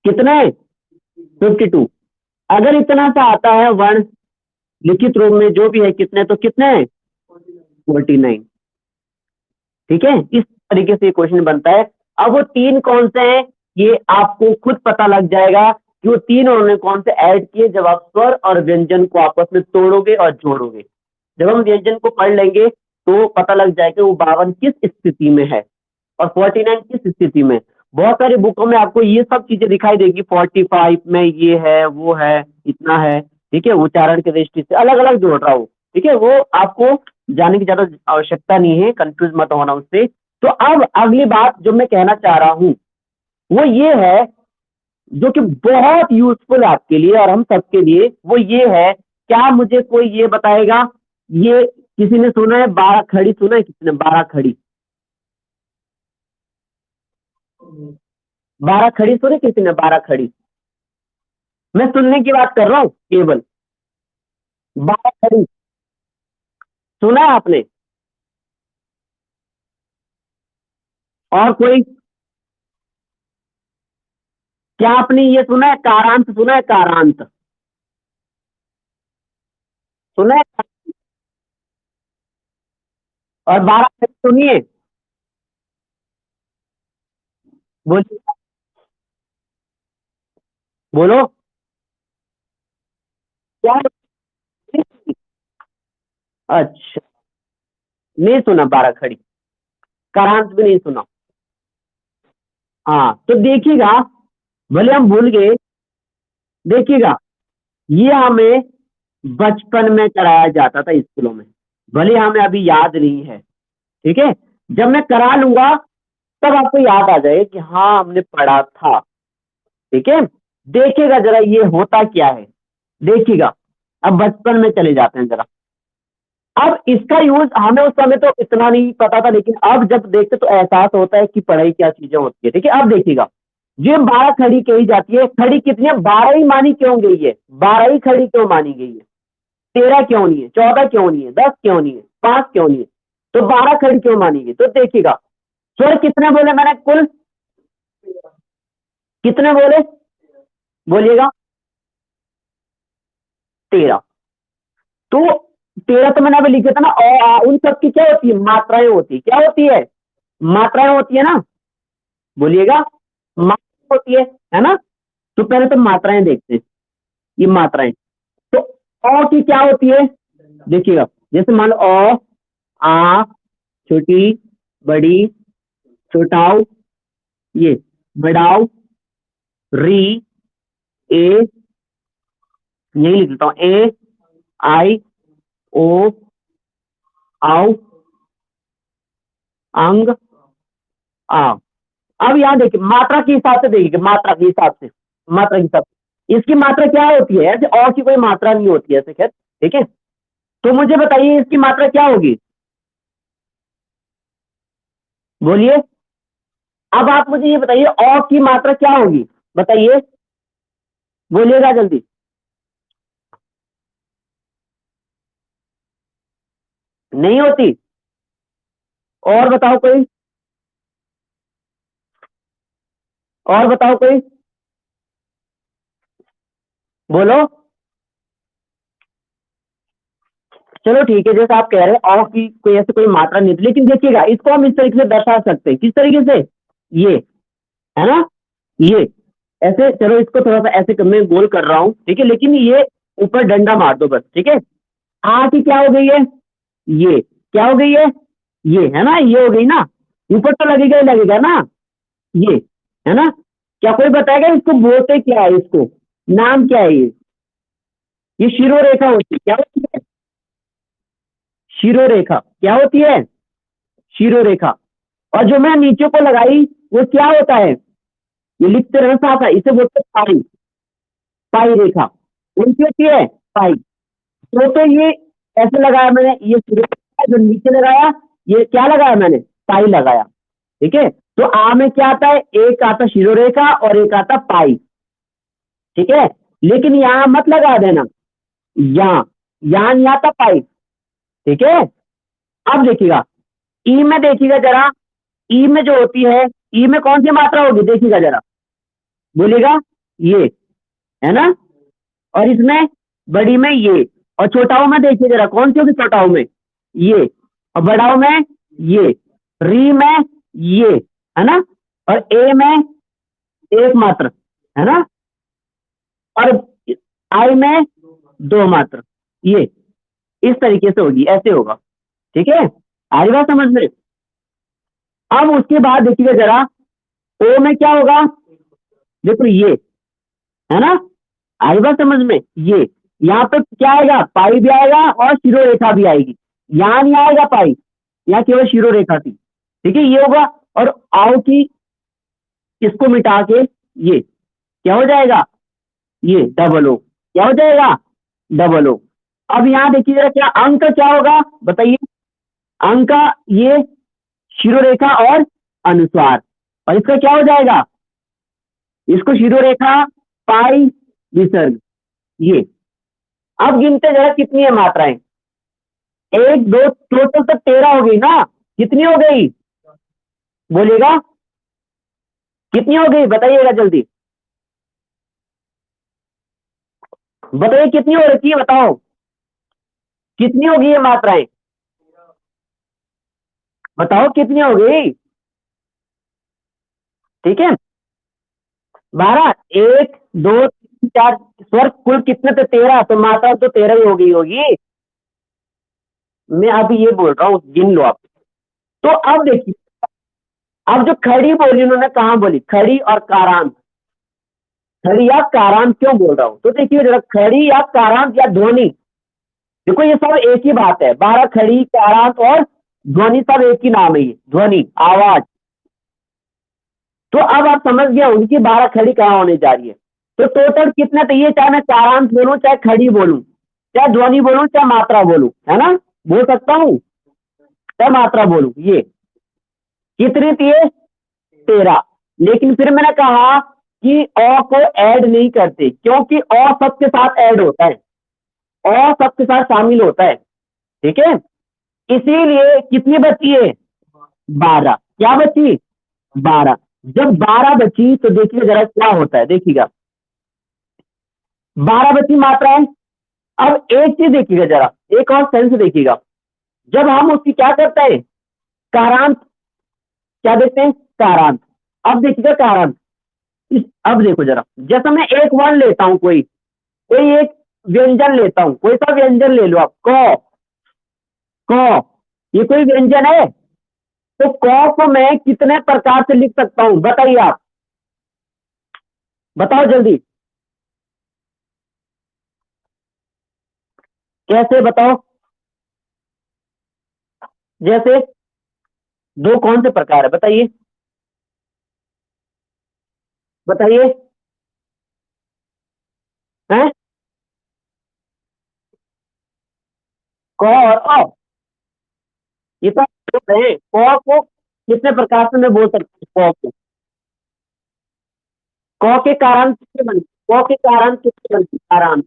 कितने? 52। अगर इतना सा आता है वर्ण लिखित रूप में जो भी है, कितने तो कितने? 49। ठीक है, इस तरीके से क्वेश्चन बनता है। अब वो तीन कौन से हैं, ये आपको खुद पता लग जाएगा कि वो तीन उन्होंने कौन से ऐड किए, जब आप स्वर और व्यंजन को आपस में तोड़ोगे और जोड़ोगे। जब हम व्यंजन को पढ़ लेंगे तो पता लग जाएगा वो 52 किस स्थिति में है और 49 किस स्थिति में। बहुत सारी बुकों में आपको ये सब चीजें दिखाई देगी, 45 में ये है, वो है, इतना है, ठीक है। उच्चारण की दृष्टि से अलग अलग जोड़ रहा हूँ, ठीक है। वो आपको जाने की ज्यादा आवश्यकता नहीं है, कंफ्यूज मत होना उससे। तो अब अगली बात जो मैं कहना चाह रहा हूं वो ये है, जो कि बहुत यूजफुल है आपके लिए और हम सबके लिए, वो ये है, क्या मुझे कोई ये बताएगा, ये किसी ने सुना है 12 खड़ी? सुना है किसी ने 12 खड़ी? 12 खड़ी सुनी किसी ने? 12 खड़ी, मैं सुनने की बात कर रहा हूँ केवल। 12 खड़ी सुना है आपने? और कोई? क्या आपने ये सुना है कारांत? सुना है कारांत? सुना है? और 12 खड़ी सुनिए, बोलिए, बोलो। क्या? अच्छा, नहीं सुना 12 खड़ी, कारांत भी नहीं सुना। हाँ, तो देखिएगा, भले हम भूल गए, देखिएगा, ये हमें बचपन में कराया जाता था स्कूलों में, भले हमें अभी याद नहीं है, ठीक है। जब मैं करा लूंगा तब आपको याद आ जाए कि हाँ हमने पढ़ा था, ठीक है। देखिएगा जरा ये होता क्या है, देखिएगा। अब बचपन में चले जाते हैं जरा। अब इसका यूज हमें उस समय तो इतना नहीं पता था, लेकिन अब जब देखते तो एहसास होता है कि पढ़ाई क्या चीजें होती है, ठीक है। अब देखिएगा, ये 12 खड़ी कही जाती है। खड़ी कितनी है? 12 ही मानी क्यों गई है? 12 ही खड़ी क्यों मानी गई है? 13 क्यों नहीं है? 14 क्यों नहीं है? 10 क्यों नहीं है? 5 क्यों नहीं है? तो 12 खड़ी क्यों मानी गई? तो देखिएगा, स्वर कितने बोले मैंने कुल? कितने बोले? बोलिएगा। 13। तो 13 तो मैंने अभी लिखा था ना, उन सब की क्या होती है, मात्राएं होती है। क्या होती है, मात्राएं होती है ना, बोलिएगा, मात्रा होती है ना। तो पहले तो मात्राएं देखते हैं, ये मात्राएं। तो अ की क्या होती है, देखिएगा, जैसे मान लो आ, छोटी, बड़ी, छोटाऊ, ये बड़ाऊ, री, ए, यही लिख देता हूँ, ए, आई, ओ, आउ, अंग, आ। अब यहाँ देखिए मात्रा के हिसाब से, देखिए मात्रा के हिसाब से, मात्रा के हिसाब से इसकी मात्रा क्या होती है, ऐसे और की कोई मात्रा नहीं होती है ऐसे, खैर ठीक है। तो मुझे बताइए इसकी मात्रा क्या होगी, बोलिए। अब आप मुझे ये बताइए और की मात्रा क्या होगी, बताइए, बोलिएगा जल्दी। नहीं होती, और बताओ कोई, और बताओ कोई, बोलो। चलो ठीक है, जैसे आप कह रहे हैं और की कोई ऐसे कोई मात्रा नहीं थी, लेकिन देखिएगा इसको हम इस तरीके से दर्शा सकते हैं, किस तरीके से, ये है ना, ये ऐसे, चलो इसको थोड़ा सा ऐसे मैं गोल कर रहा हूँ, ठीक है, लेकिन ये ऊपर डंडा मार दो बस, ठीक है। आ की क्या हो गई है, ये क्या हो गई है, ये है ना, ये हो गई ना, ऊपर तो लगेगा ही लगेगा ना, ये है ना। क्या कोई बताएगा इसको बोलते क्या है, इसको नाम क्या है, ये शिरोरेखा होती है, क्या होती है, शिरोरेखा, क्या होती है, शिरोरेखा। और जो मैं नीचे को लगाई वो क्या होता है, ये लिखते रहना साथ है, इसे बोलते हैं पाई, पाई रेखा, उनकी होती है पाई। तो ये ऐसे लगाया मैंने, ये शिरोरेखा जो नीचे लगाया, ये क्या लगाया मैंने, पाई लगाया, ठीक है। तो आ में क्या आता है, एक आता शिरोरेखा और एक आता पाई, ठीक है। लेकिन यहां मत लगा देना, यहां, यहां नहीं आता पाई, ठीक है। अब देखिएगा ई में, देखिएगा जरा, ई में जो होती है, ई में कौन सी मात्रा होगी, देखिएगा जरा, बोलिएगा, ये है ना। और इसमें बड़ी में ये, और छोटाऊ में देखिए जरा कौन सी होगी, छोटाऊ में ये, और बड़ाऊ में ये, री में ये, है ना, और ए में एक मात्र, है ना, और आई में दो मात्र, ये इस तरीके से होगी, ऐसे होगा, ठीक है। आ रही बात समझ में। अब उसके बाद देखिएगा जरा, ओ में क्या होगा, देखो ये, है ना, आई बात समझ में, ये यहाँ पे क्या आएगा, पाई भी आएगा और शिरोरेखा भी आएगी, यहाँ नहीं आएगा पाई, यहाँ केवल शिरोरेखा थी, ठीक है, ये होगा। और आओ की, इसको मिटा के ये क्या हो जाएगा, ये डबल ओ, क्या हो जाएगा, डबल ओ। अब यहाँ देखिए जरा, क्या अंक क्या होगा, बताइए, अंक का ये शिरोरेखा और अनुस्वार, और इसका क्या हो जाएगा, इसको शिरोरेखा, पाई, विसर्ग, ये। अब गिनते जरा कितनी है मात्राएं, एक दो, टोटल तो 13 हो गई ना, कितनी हो गई, बोलिएगा, कितनी हो गई, बताइएगा जल्दी, बताइए कितनी हो रखी है, बताओ कितनी होगी ये मात्राएं, बताओ कितनी हो गई, ठीक है। 12, 1 2 3 4 स्वर कुल कितने थे, 13, तो मात्रा तो 13 ही हो गई होगी, मैं अभी ये बोल रहा हूँ, गिन लो आप। तो अब देखिए, अब जो खड़ी बोली उन्होंने कहाँ बोली, खड़ी और कारांत, खड़ी या कारांत क्यों बोल रहा हूँ, तो देखिए जरा, खड़ी या कारांत या ध्वनि, देखो ये सब एक ही बात है, 12 खड़ी, कारांत और ध्वनि सब एक ही नाम है, ये ध्वनि, आवाज। तो अब आप समझ गए उनकी 12 खड़ी कहाँ होने जा रही है। तो टोटल कितने चाहिए, चाहे मैं कारांत बोलूं, चाहे खड़ी बोलूं, चाहे ध्वनि बोलूं, चाहे मात्रा बोलूं, है ना, बोल सकता हूं, चाहे मात्रा बोलूं, ये कितनी थी, 13। लेकिन फिर मैंने कहा कि अ को ऐड नहीं करते, क्योंकि अ सबके साथ ऐड होता है, अ सबके साथ शामिल होता है, ठीक है। इसीलिए कितनी बची है, 12, क्या बची, 12। जब 12 बची तो देखिए जरा क्या होता है, देखिएगा 12 बची मात्रा है। अब एक चीज देखिएगा जरा, एक और सेंस देखिएगा, जब हम उसकी क्या करते हैं, कारांत, क्या देखते हैं, कारांत। अब देखिएगा कारांत, अब देखो जरा, जैसा मैं एक वर्ण लेता हूं, कोई कोई एक व्यंजन लेता हूं, कोई सा व्यंजन ले लो आप, क, क, ये कोई व्यंजन है, तो क को मैं कितने प्रकार से लिख सकता हूं, बताइए आप, बताओ जल्दी, कैसे बताओ, जैसे दो कौन से प्रकार है, बताइए, बताइए, हैं, क और अ, ये तो है, क को कितने प्रकार से मैं बोल सकता हूँ, क को, क के कारण कितने बनते, क के कारण कितने बनते, कारण,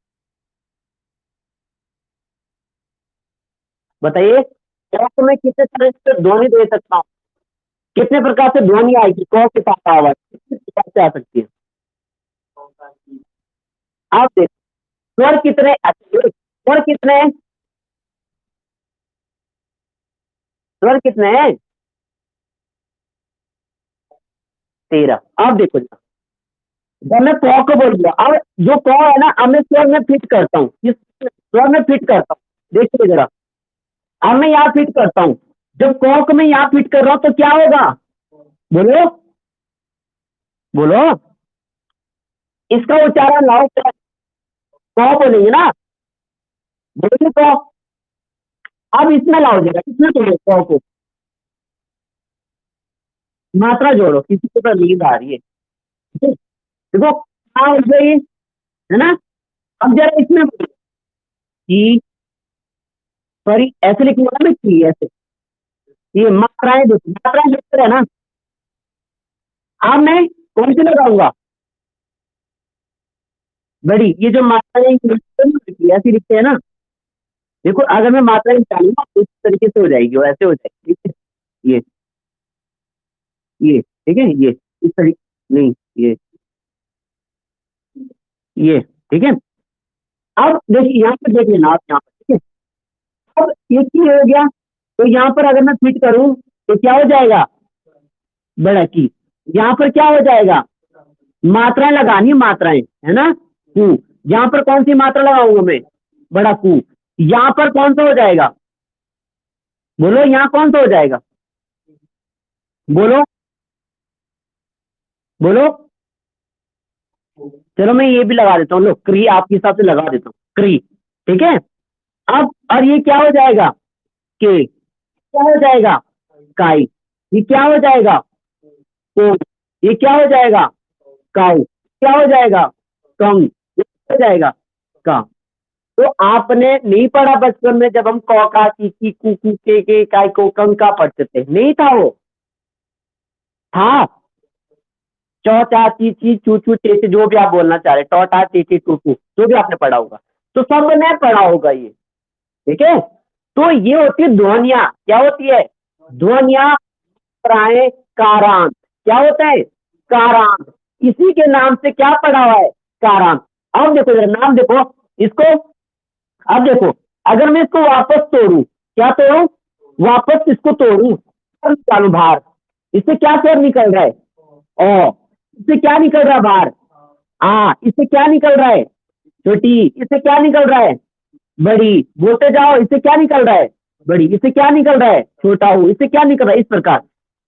बताइए, क को मैं कितने तरह से ध्वनि दे सकता हूँ, कितने प्रकार से ध्वनि आएगी क के साथ आवाज, कितने प्रकार से आ सकती है, आप देखो, स्वर कितने, स्वर कितने हैं, स्वर कितने हैं, 13। अब देखो, जब मैं क को बोल दिया, अब जो क है ना, अब मैं स्वर में फिट करता हूँ, इस स्वर में फिट करता हूँ, देखिए जरा, अब मैं यहाँ फिट करता हूँ, जब क को मैं यहाँ फिट कर रहा हूँ तो क्या होगा, बोलो, बोलो, इसका उच्चारण लाओ, क बोलेंगे ना, बोलिए क, अब इसमें लाओ जरा, इसमें बोलो क को, मात्रा जोड़ो, किसी को तो नींद आ रही है, ठीक है? देखो हाँ हो गई, है ना, अब जरा इसमें बोलो, की, सॉरी ऐसे लिखूंगा ना मैं, की ऐसे, ये मात्राएं देखो, मात्राएं लिखते है ना, अब मैं कौन सी लगाऊंगा, बड़ी, ये जो मात्राएं ऐसी लिखते हैं ना, देखो अगर मैं मात्राएं निकालूंगा तो इस तरीके से हो जाएगी, वो ऐसे हो जाएगी, ठीक है, ये ठीक है, ये इस तरीके, नहीं, ये ठीक है, अब देखिए यहाँ पर देख लेना आप, यहाँ पर ठीक है, अब एक ही हो गया, तो यहाँ पर अगर मैं फिट करूं तो क्या हो जाएगा, बड़ा की, यहाँ पर क्या हो जाएगा, मात्राएं लगानी है, मात्राएं, है ना, कु, यहाँ पर कौन सी मात्रा लगाऊंगा मैं, बड़ा कु, यहाँ पर कौन सा हो जाएगा, बोलो यहाँ कौन सा हो जाएगा, बोलो, बोलो, चलो मैं ये भी लगा देता हूँ, लो क्री आपके हिसाब से लगा देता हूँ, क्री, ठीक है, अब और ये क्या हो जाएगा, के, क्या हो जाएगा, काई, ये क्या हो जाएगा, को, ये क्या हो जाएगा, काउ, क्या हो जाएगा, कम, ये क्या हो जाएगा, का, तो आपने नहीं पढ़ा बचपन में, जब हम कौ का की कू कू के काय को कं का पढ़ते थे, नहीं था वो, था, चौ चा चू चू चे जो भी आप बोलना चाह रहे, टौ टा ची टू टू, जो भी आपने पढ़ा होगा, तो सबने पढ़ा होगा ये, ठीक है, तो ये होती है ध्वनिया, क्या होती है, ध्वनिया, प्राय, कारांत, क्या होता है, कारांत, इसी के नाम से क्या पढ़ा हुआ है, कारांत। अब देखो जरा नाम देखो इसको, अब देखो, अगर मैं इसको वापस तोड़ू, क्या तोड़ू, वापस इसको तोड़ू, निकालू बाहर, इससे क्या स्वर निकल रहा है, ओ, इससे क्या निकल रहा है बाहर, इससे क्या निकल रहा है, छोटी, इससे क्या निकल रहा है, बड़ी, बोलते जाओ, इससे क्या निकल रहा है, बड़ी, इससे क्या निकल रहा है, छोटा हूँ, इससे क्या निकल रहा है, इस प्रकार।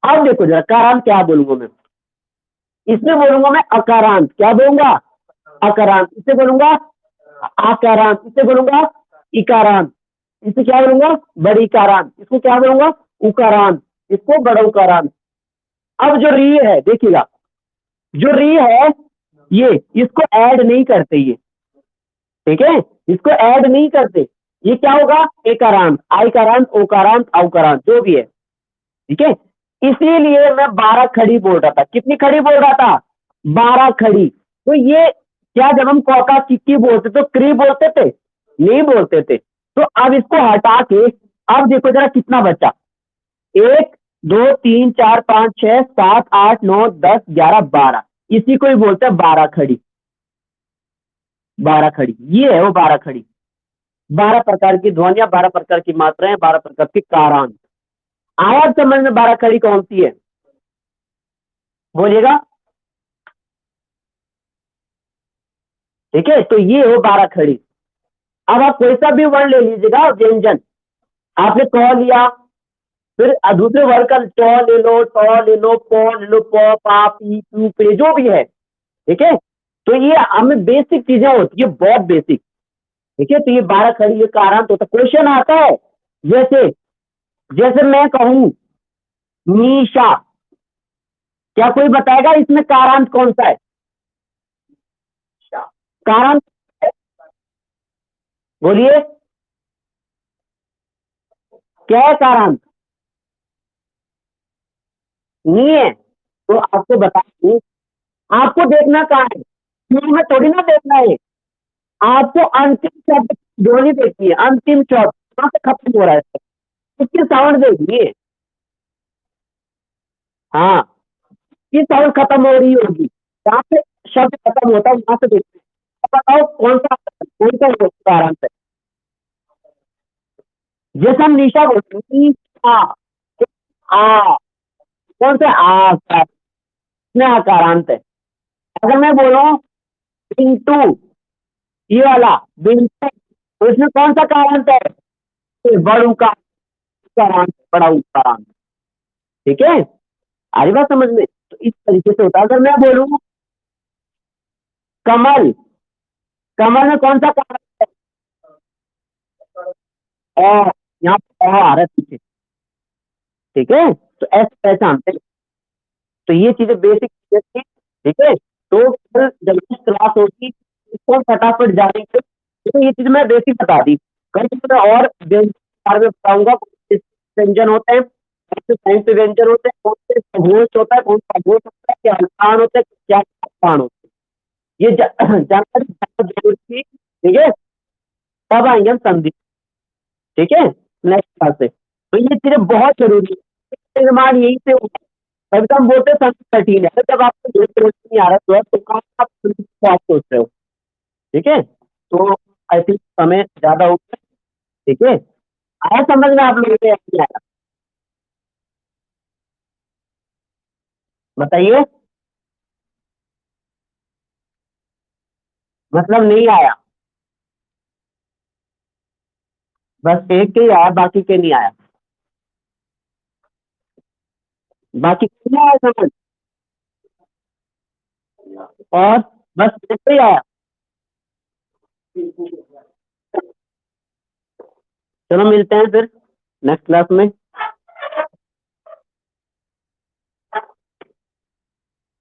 अब देखो जरा कारांत क्या बोलूंगा मैं, इसमें बोलूंगा मैं अकारांत, क्या बोलूंगा, अकारांत, इससे बोलूंगा आकारांत, इससे बोलूंगा इकारांत, इससे क्या बोलूंगा, बड़ी कारांत, इसको क्या बोलूंगा, उकारांत, इसको बड़ा उकारांत। अब जो री है देखिएगा, जो री है ये, इसको ऐड नहीं करते ये, ठीक है, इसको ऐड नहीं करते, ये क्या होगा, एकारांत, आईकारांत, ओकारांत, औकारांत, जो भी है, ठीक है, इसीलिए मैं 12 खड़ी बोल रहा था, कितनी खड़ी बोल रहा था, 12 खड़ी, तो ये क्या, जब हम कौका किक्की बोलते तो क्री बोलते थे, नहीं बोलते थे, तो अब इसको हटा के, अब देखो जरा कितना बचा, 1 2 3 4 5 6 7 8 9 10 11 12, इसी को ही बोलते हैं 12 खड़ी, 12 खड़ी, ये है वो 12 खड़ी, 12 प्रकार की ध्वनियां, 12 प्रकार की मात्राएं, 12 प्रकार के कारांत। आवाज समझ में 12 खड़ी कौन सी है? बोलिएगा। ठीक है, तो ये हो 12 खड़ी। अब आप कोई सा भी वर्ण ले लीजिएगा, व्यंजन। आपने क लिया, फिर दूसरे वर्ग का ट ले लो, ट ले लो, प ले लो, प, पा, पी, पू, पे, जो भी है। ठीक है, तो ये हमें बेसिक चीजें होती है, बहुत बेसिक। ठीक है, तो ये 12 खड़ी ये कारांत होता है। क्वेश्चन आता है, जैसे जैसे मैं कहूं निशा, क्या कोई बताएगा इसमें कारांत कौन सा है? कारांत बोलिए, क्या है कारांत? नहीं है, तो आपको बता दूं, आपको देखना कहाँ है, शुरू में थोड़ी ना देखना है। आपको अंतिम शब्द ध्वनि देखनी है, अंतिम शब्द कहाँ से खत्म हो रहा है, उसकी साउंड देखनी है। हाँ, ये साउंड खत्म हो रही होगी, जहाँ से शब्द खत्म होता है वहां से देखते हैं। अब बताओ कौन सा कारण है? जैसे हम निशा बोलते हैं निशा, आ, कौन सा आ का इसमें आकारांत है। अगर मैं बोलूं बिंटू, ये वाला बिंटू, तो इसमें कौन सा कारांत है? ये बड़ू का कारांत, बड़ा कारांत। ठीक है, आ रही बात समझ में? तो इस तरीके से होता है। अगर मैं बोलूं कमल, कमल में कौन सा कारांत है? यहाँ पे आ रहा है पीछे। ठीक है, तो ऐसे पहचानते हैं। तो ये चीजें बेसिक चीजें थी। ठीक है, तो फिर जब क्लास होगी इसको हम फटाफट जानेंगे। तो ये चीज मैं बेसिक बता दी, कहीं मैं और व्यंजन के बारे में बताऊंगा। कौन से व्यंजन होते हैं, कौन से साइंस से व्यंजन होते हैं, कौन से घोष होता है, कौन सा घोष होता है, क्या अल्पान होता है, क्या अल्पान होता है, ये जानकारी बहुत जरूरी थी। ठीक है, तब आएंगे हम संधि। ठीक है, नेक्स्ट क्लास से। तो ये चीजें बहुत जरूरी है, निर्माण यही से होता है। कभी तो हम बोलते हैं संस्कृत कठिन है, तो जब आपको नहीं आ रहा तो कहाँ आप आप सोच रहे हो। ठीक है, तो आई थिंक समय ज्यादा हो गया। ठीक है, आया समझ में आप लोगों को या नहीं आया? बताइए, मतलब नहीं आया? बस एक के ही आया, बाकी के नहीं आया? बाकी के नहीं आया समझ? और बस एक के ही आया? चलो मिलते हैं फिर नेक्स्ट क्लास में।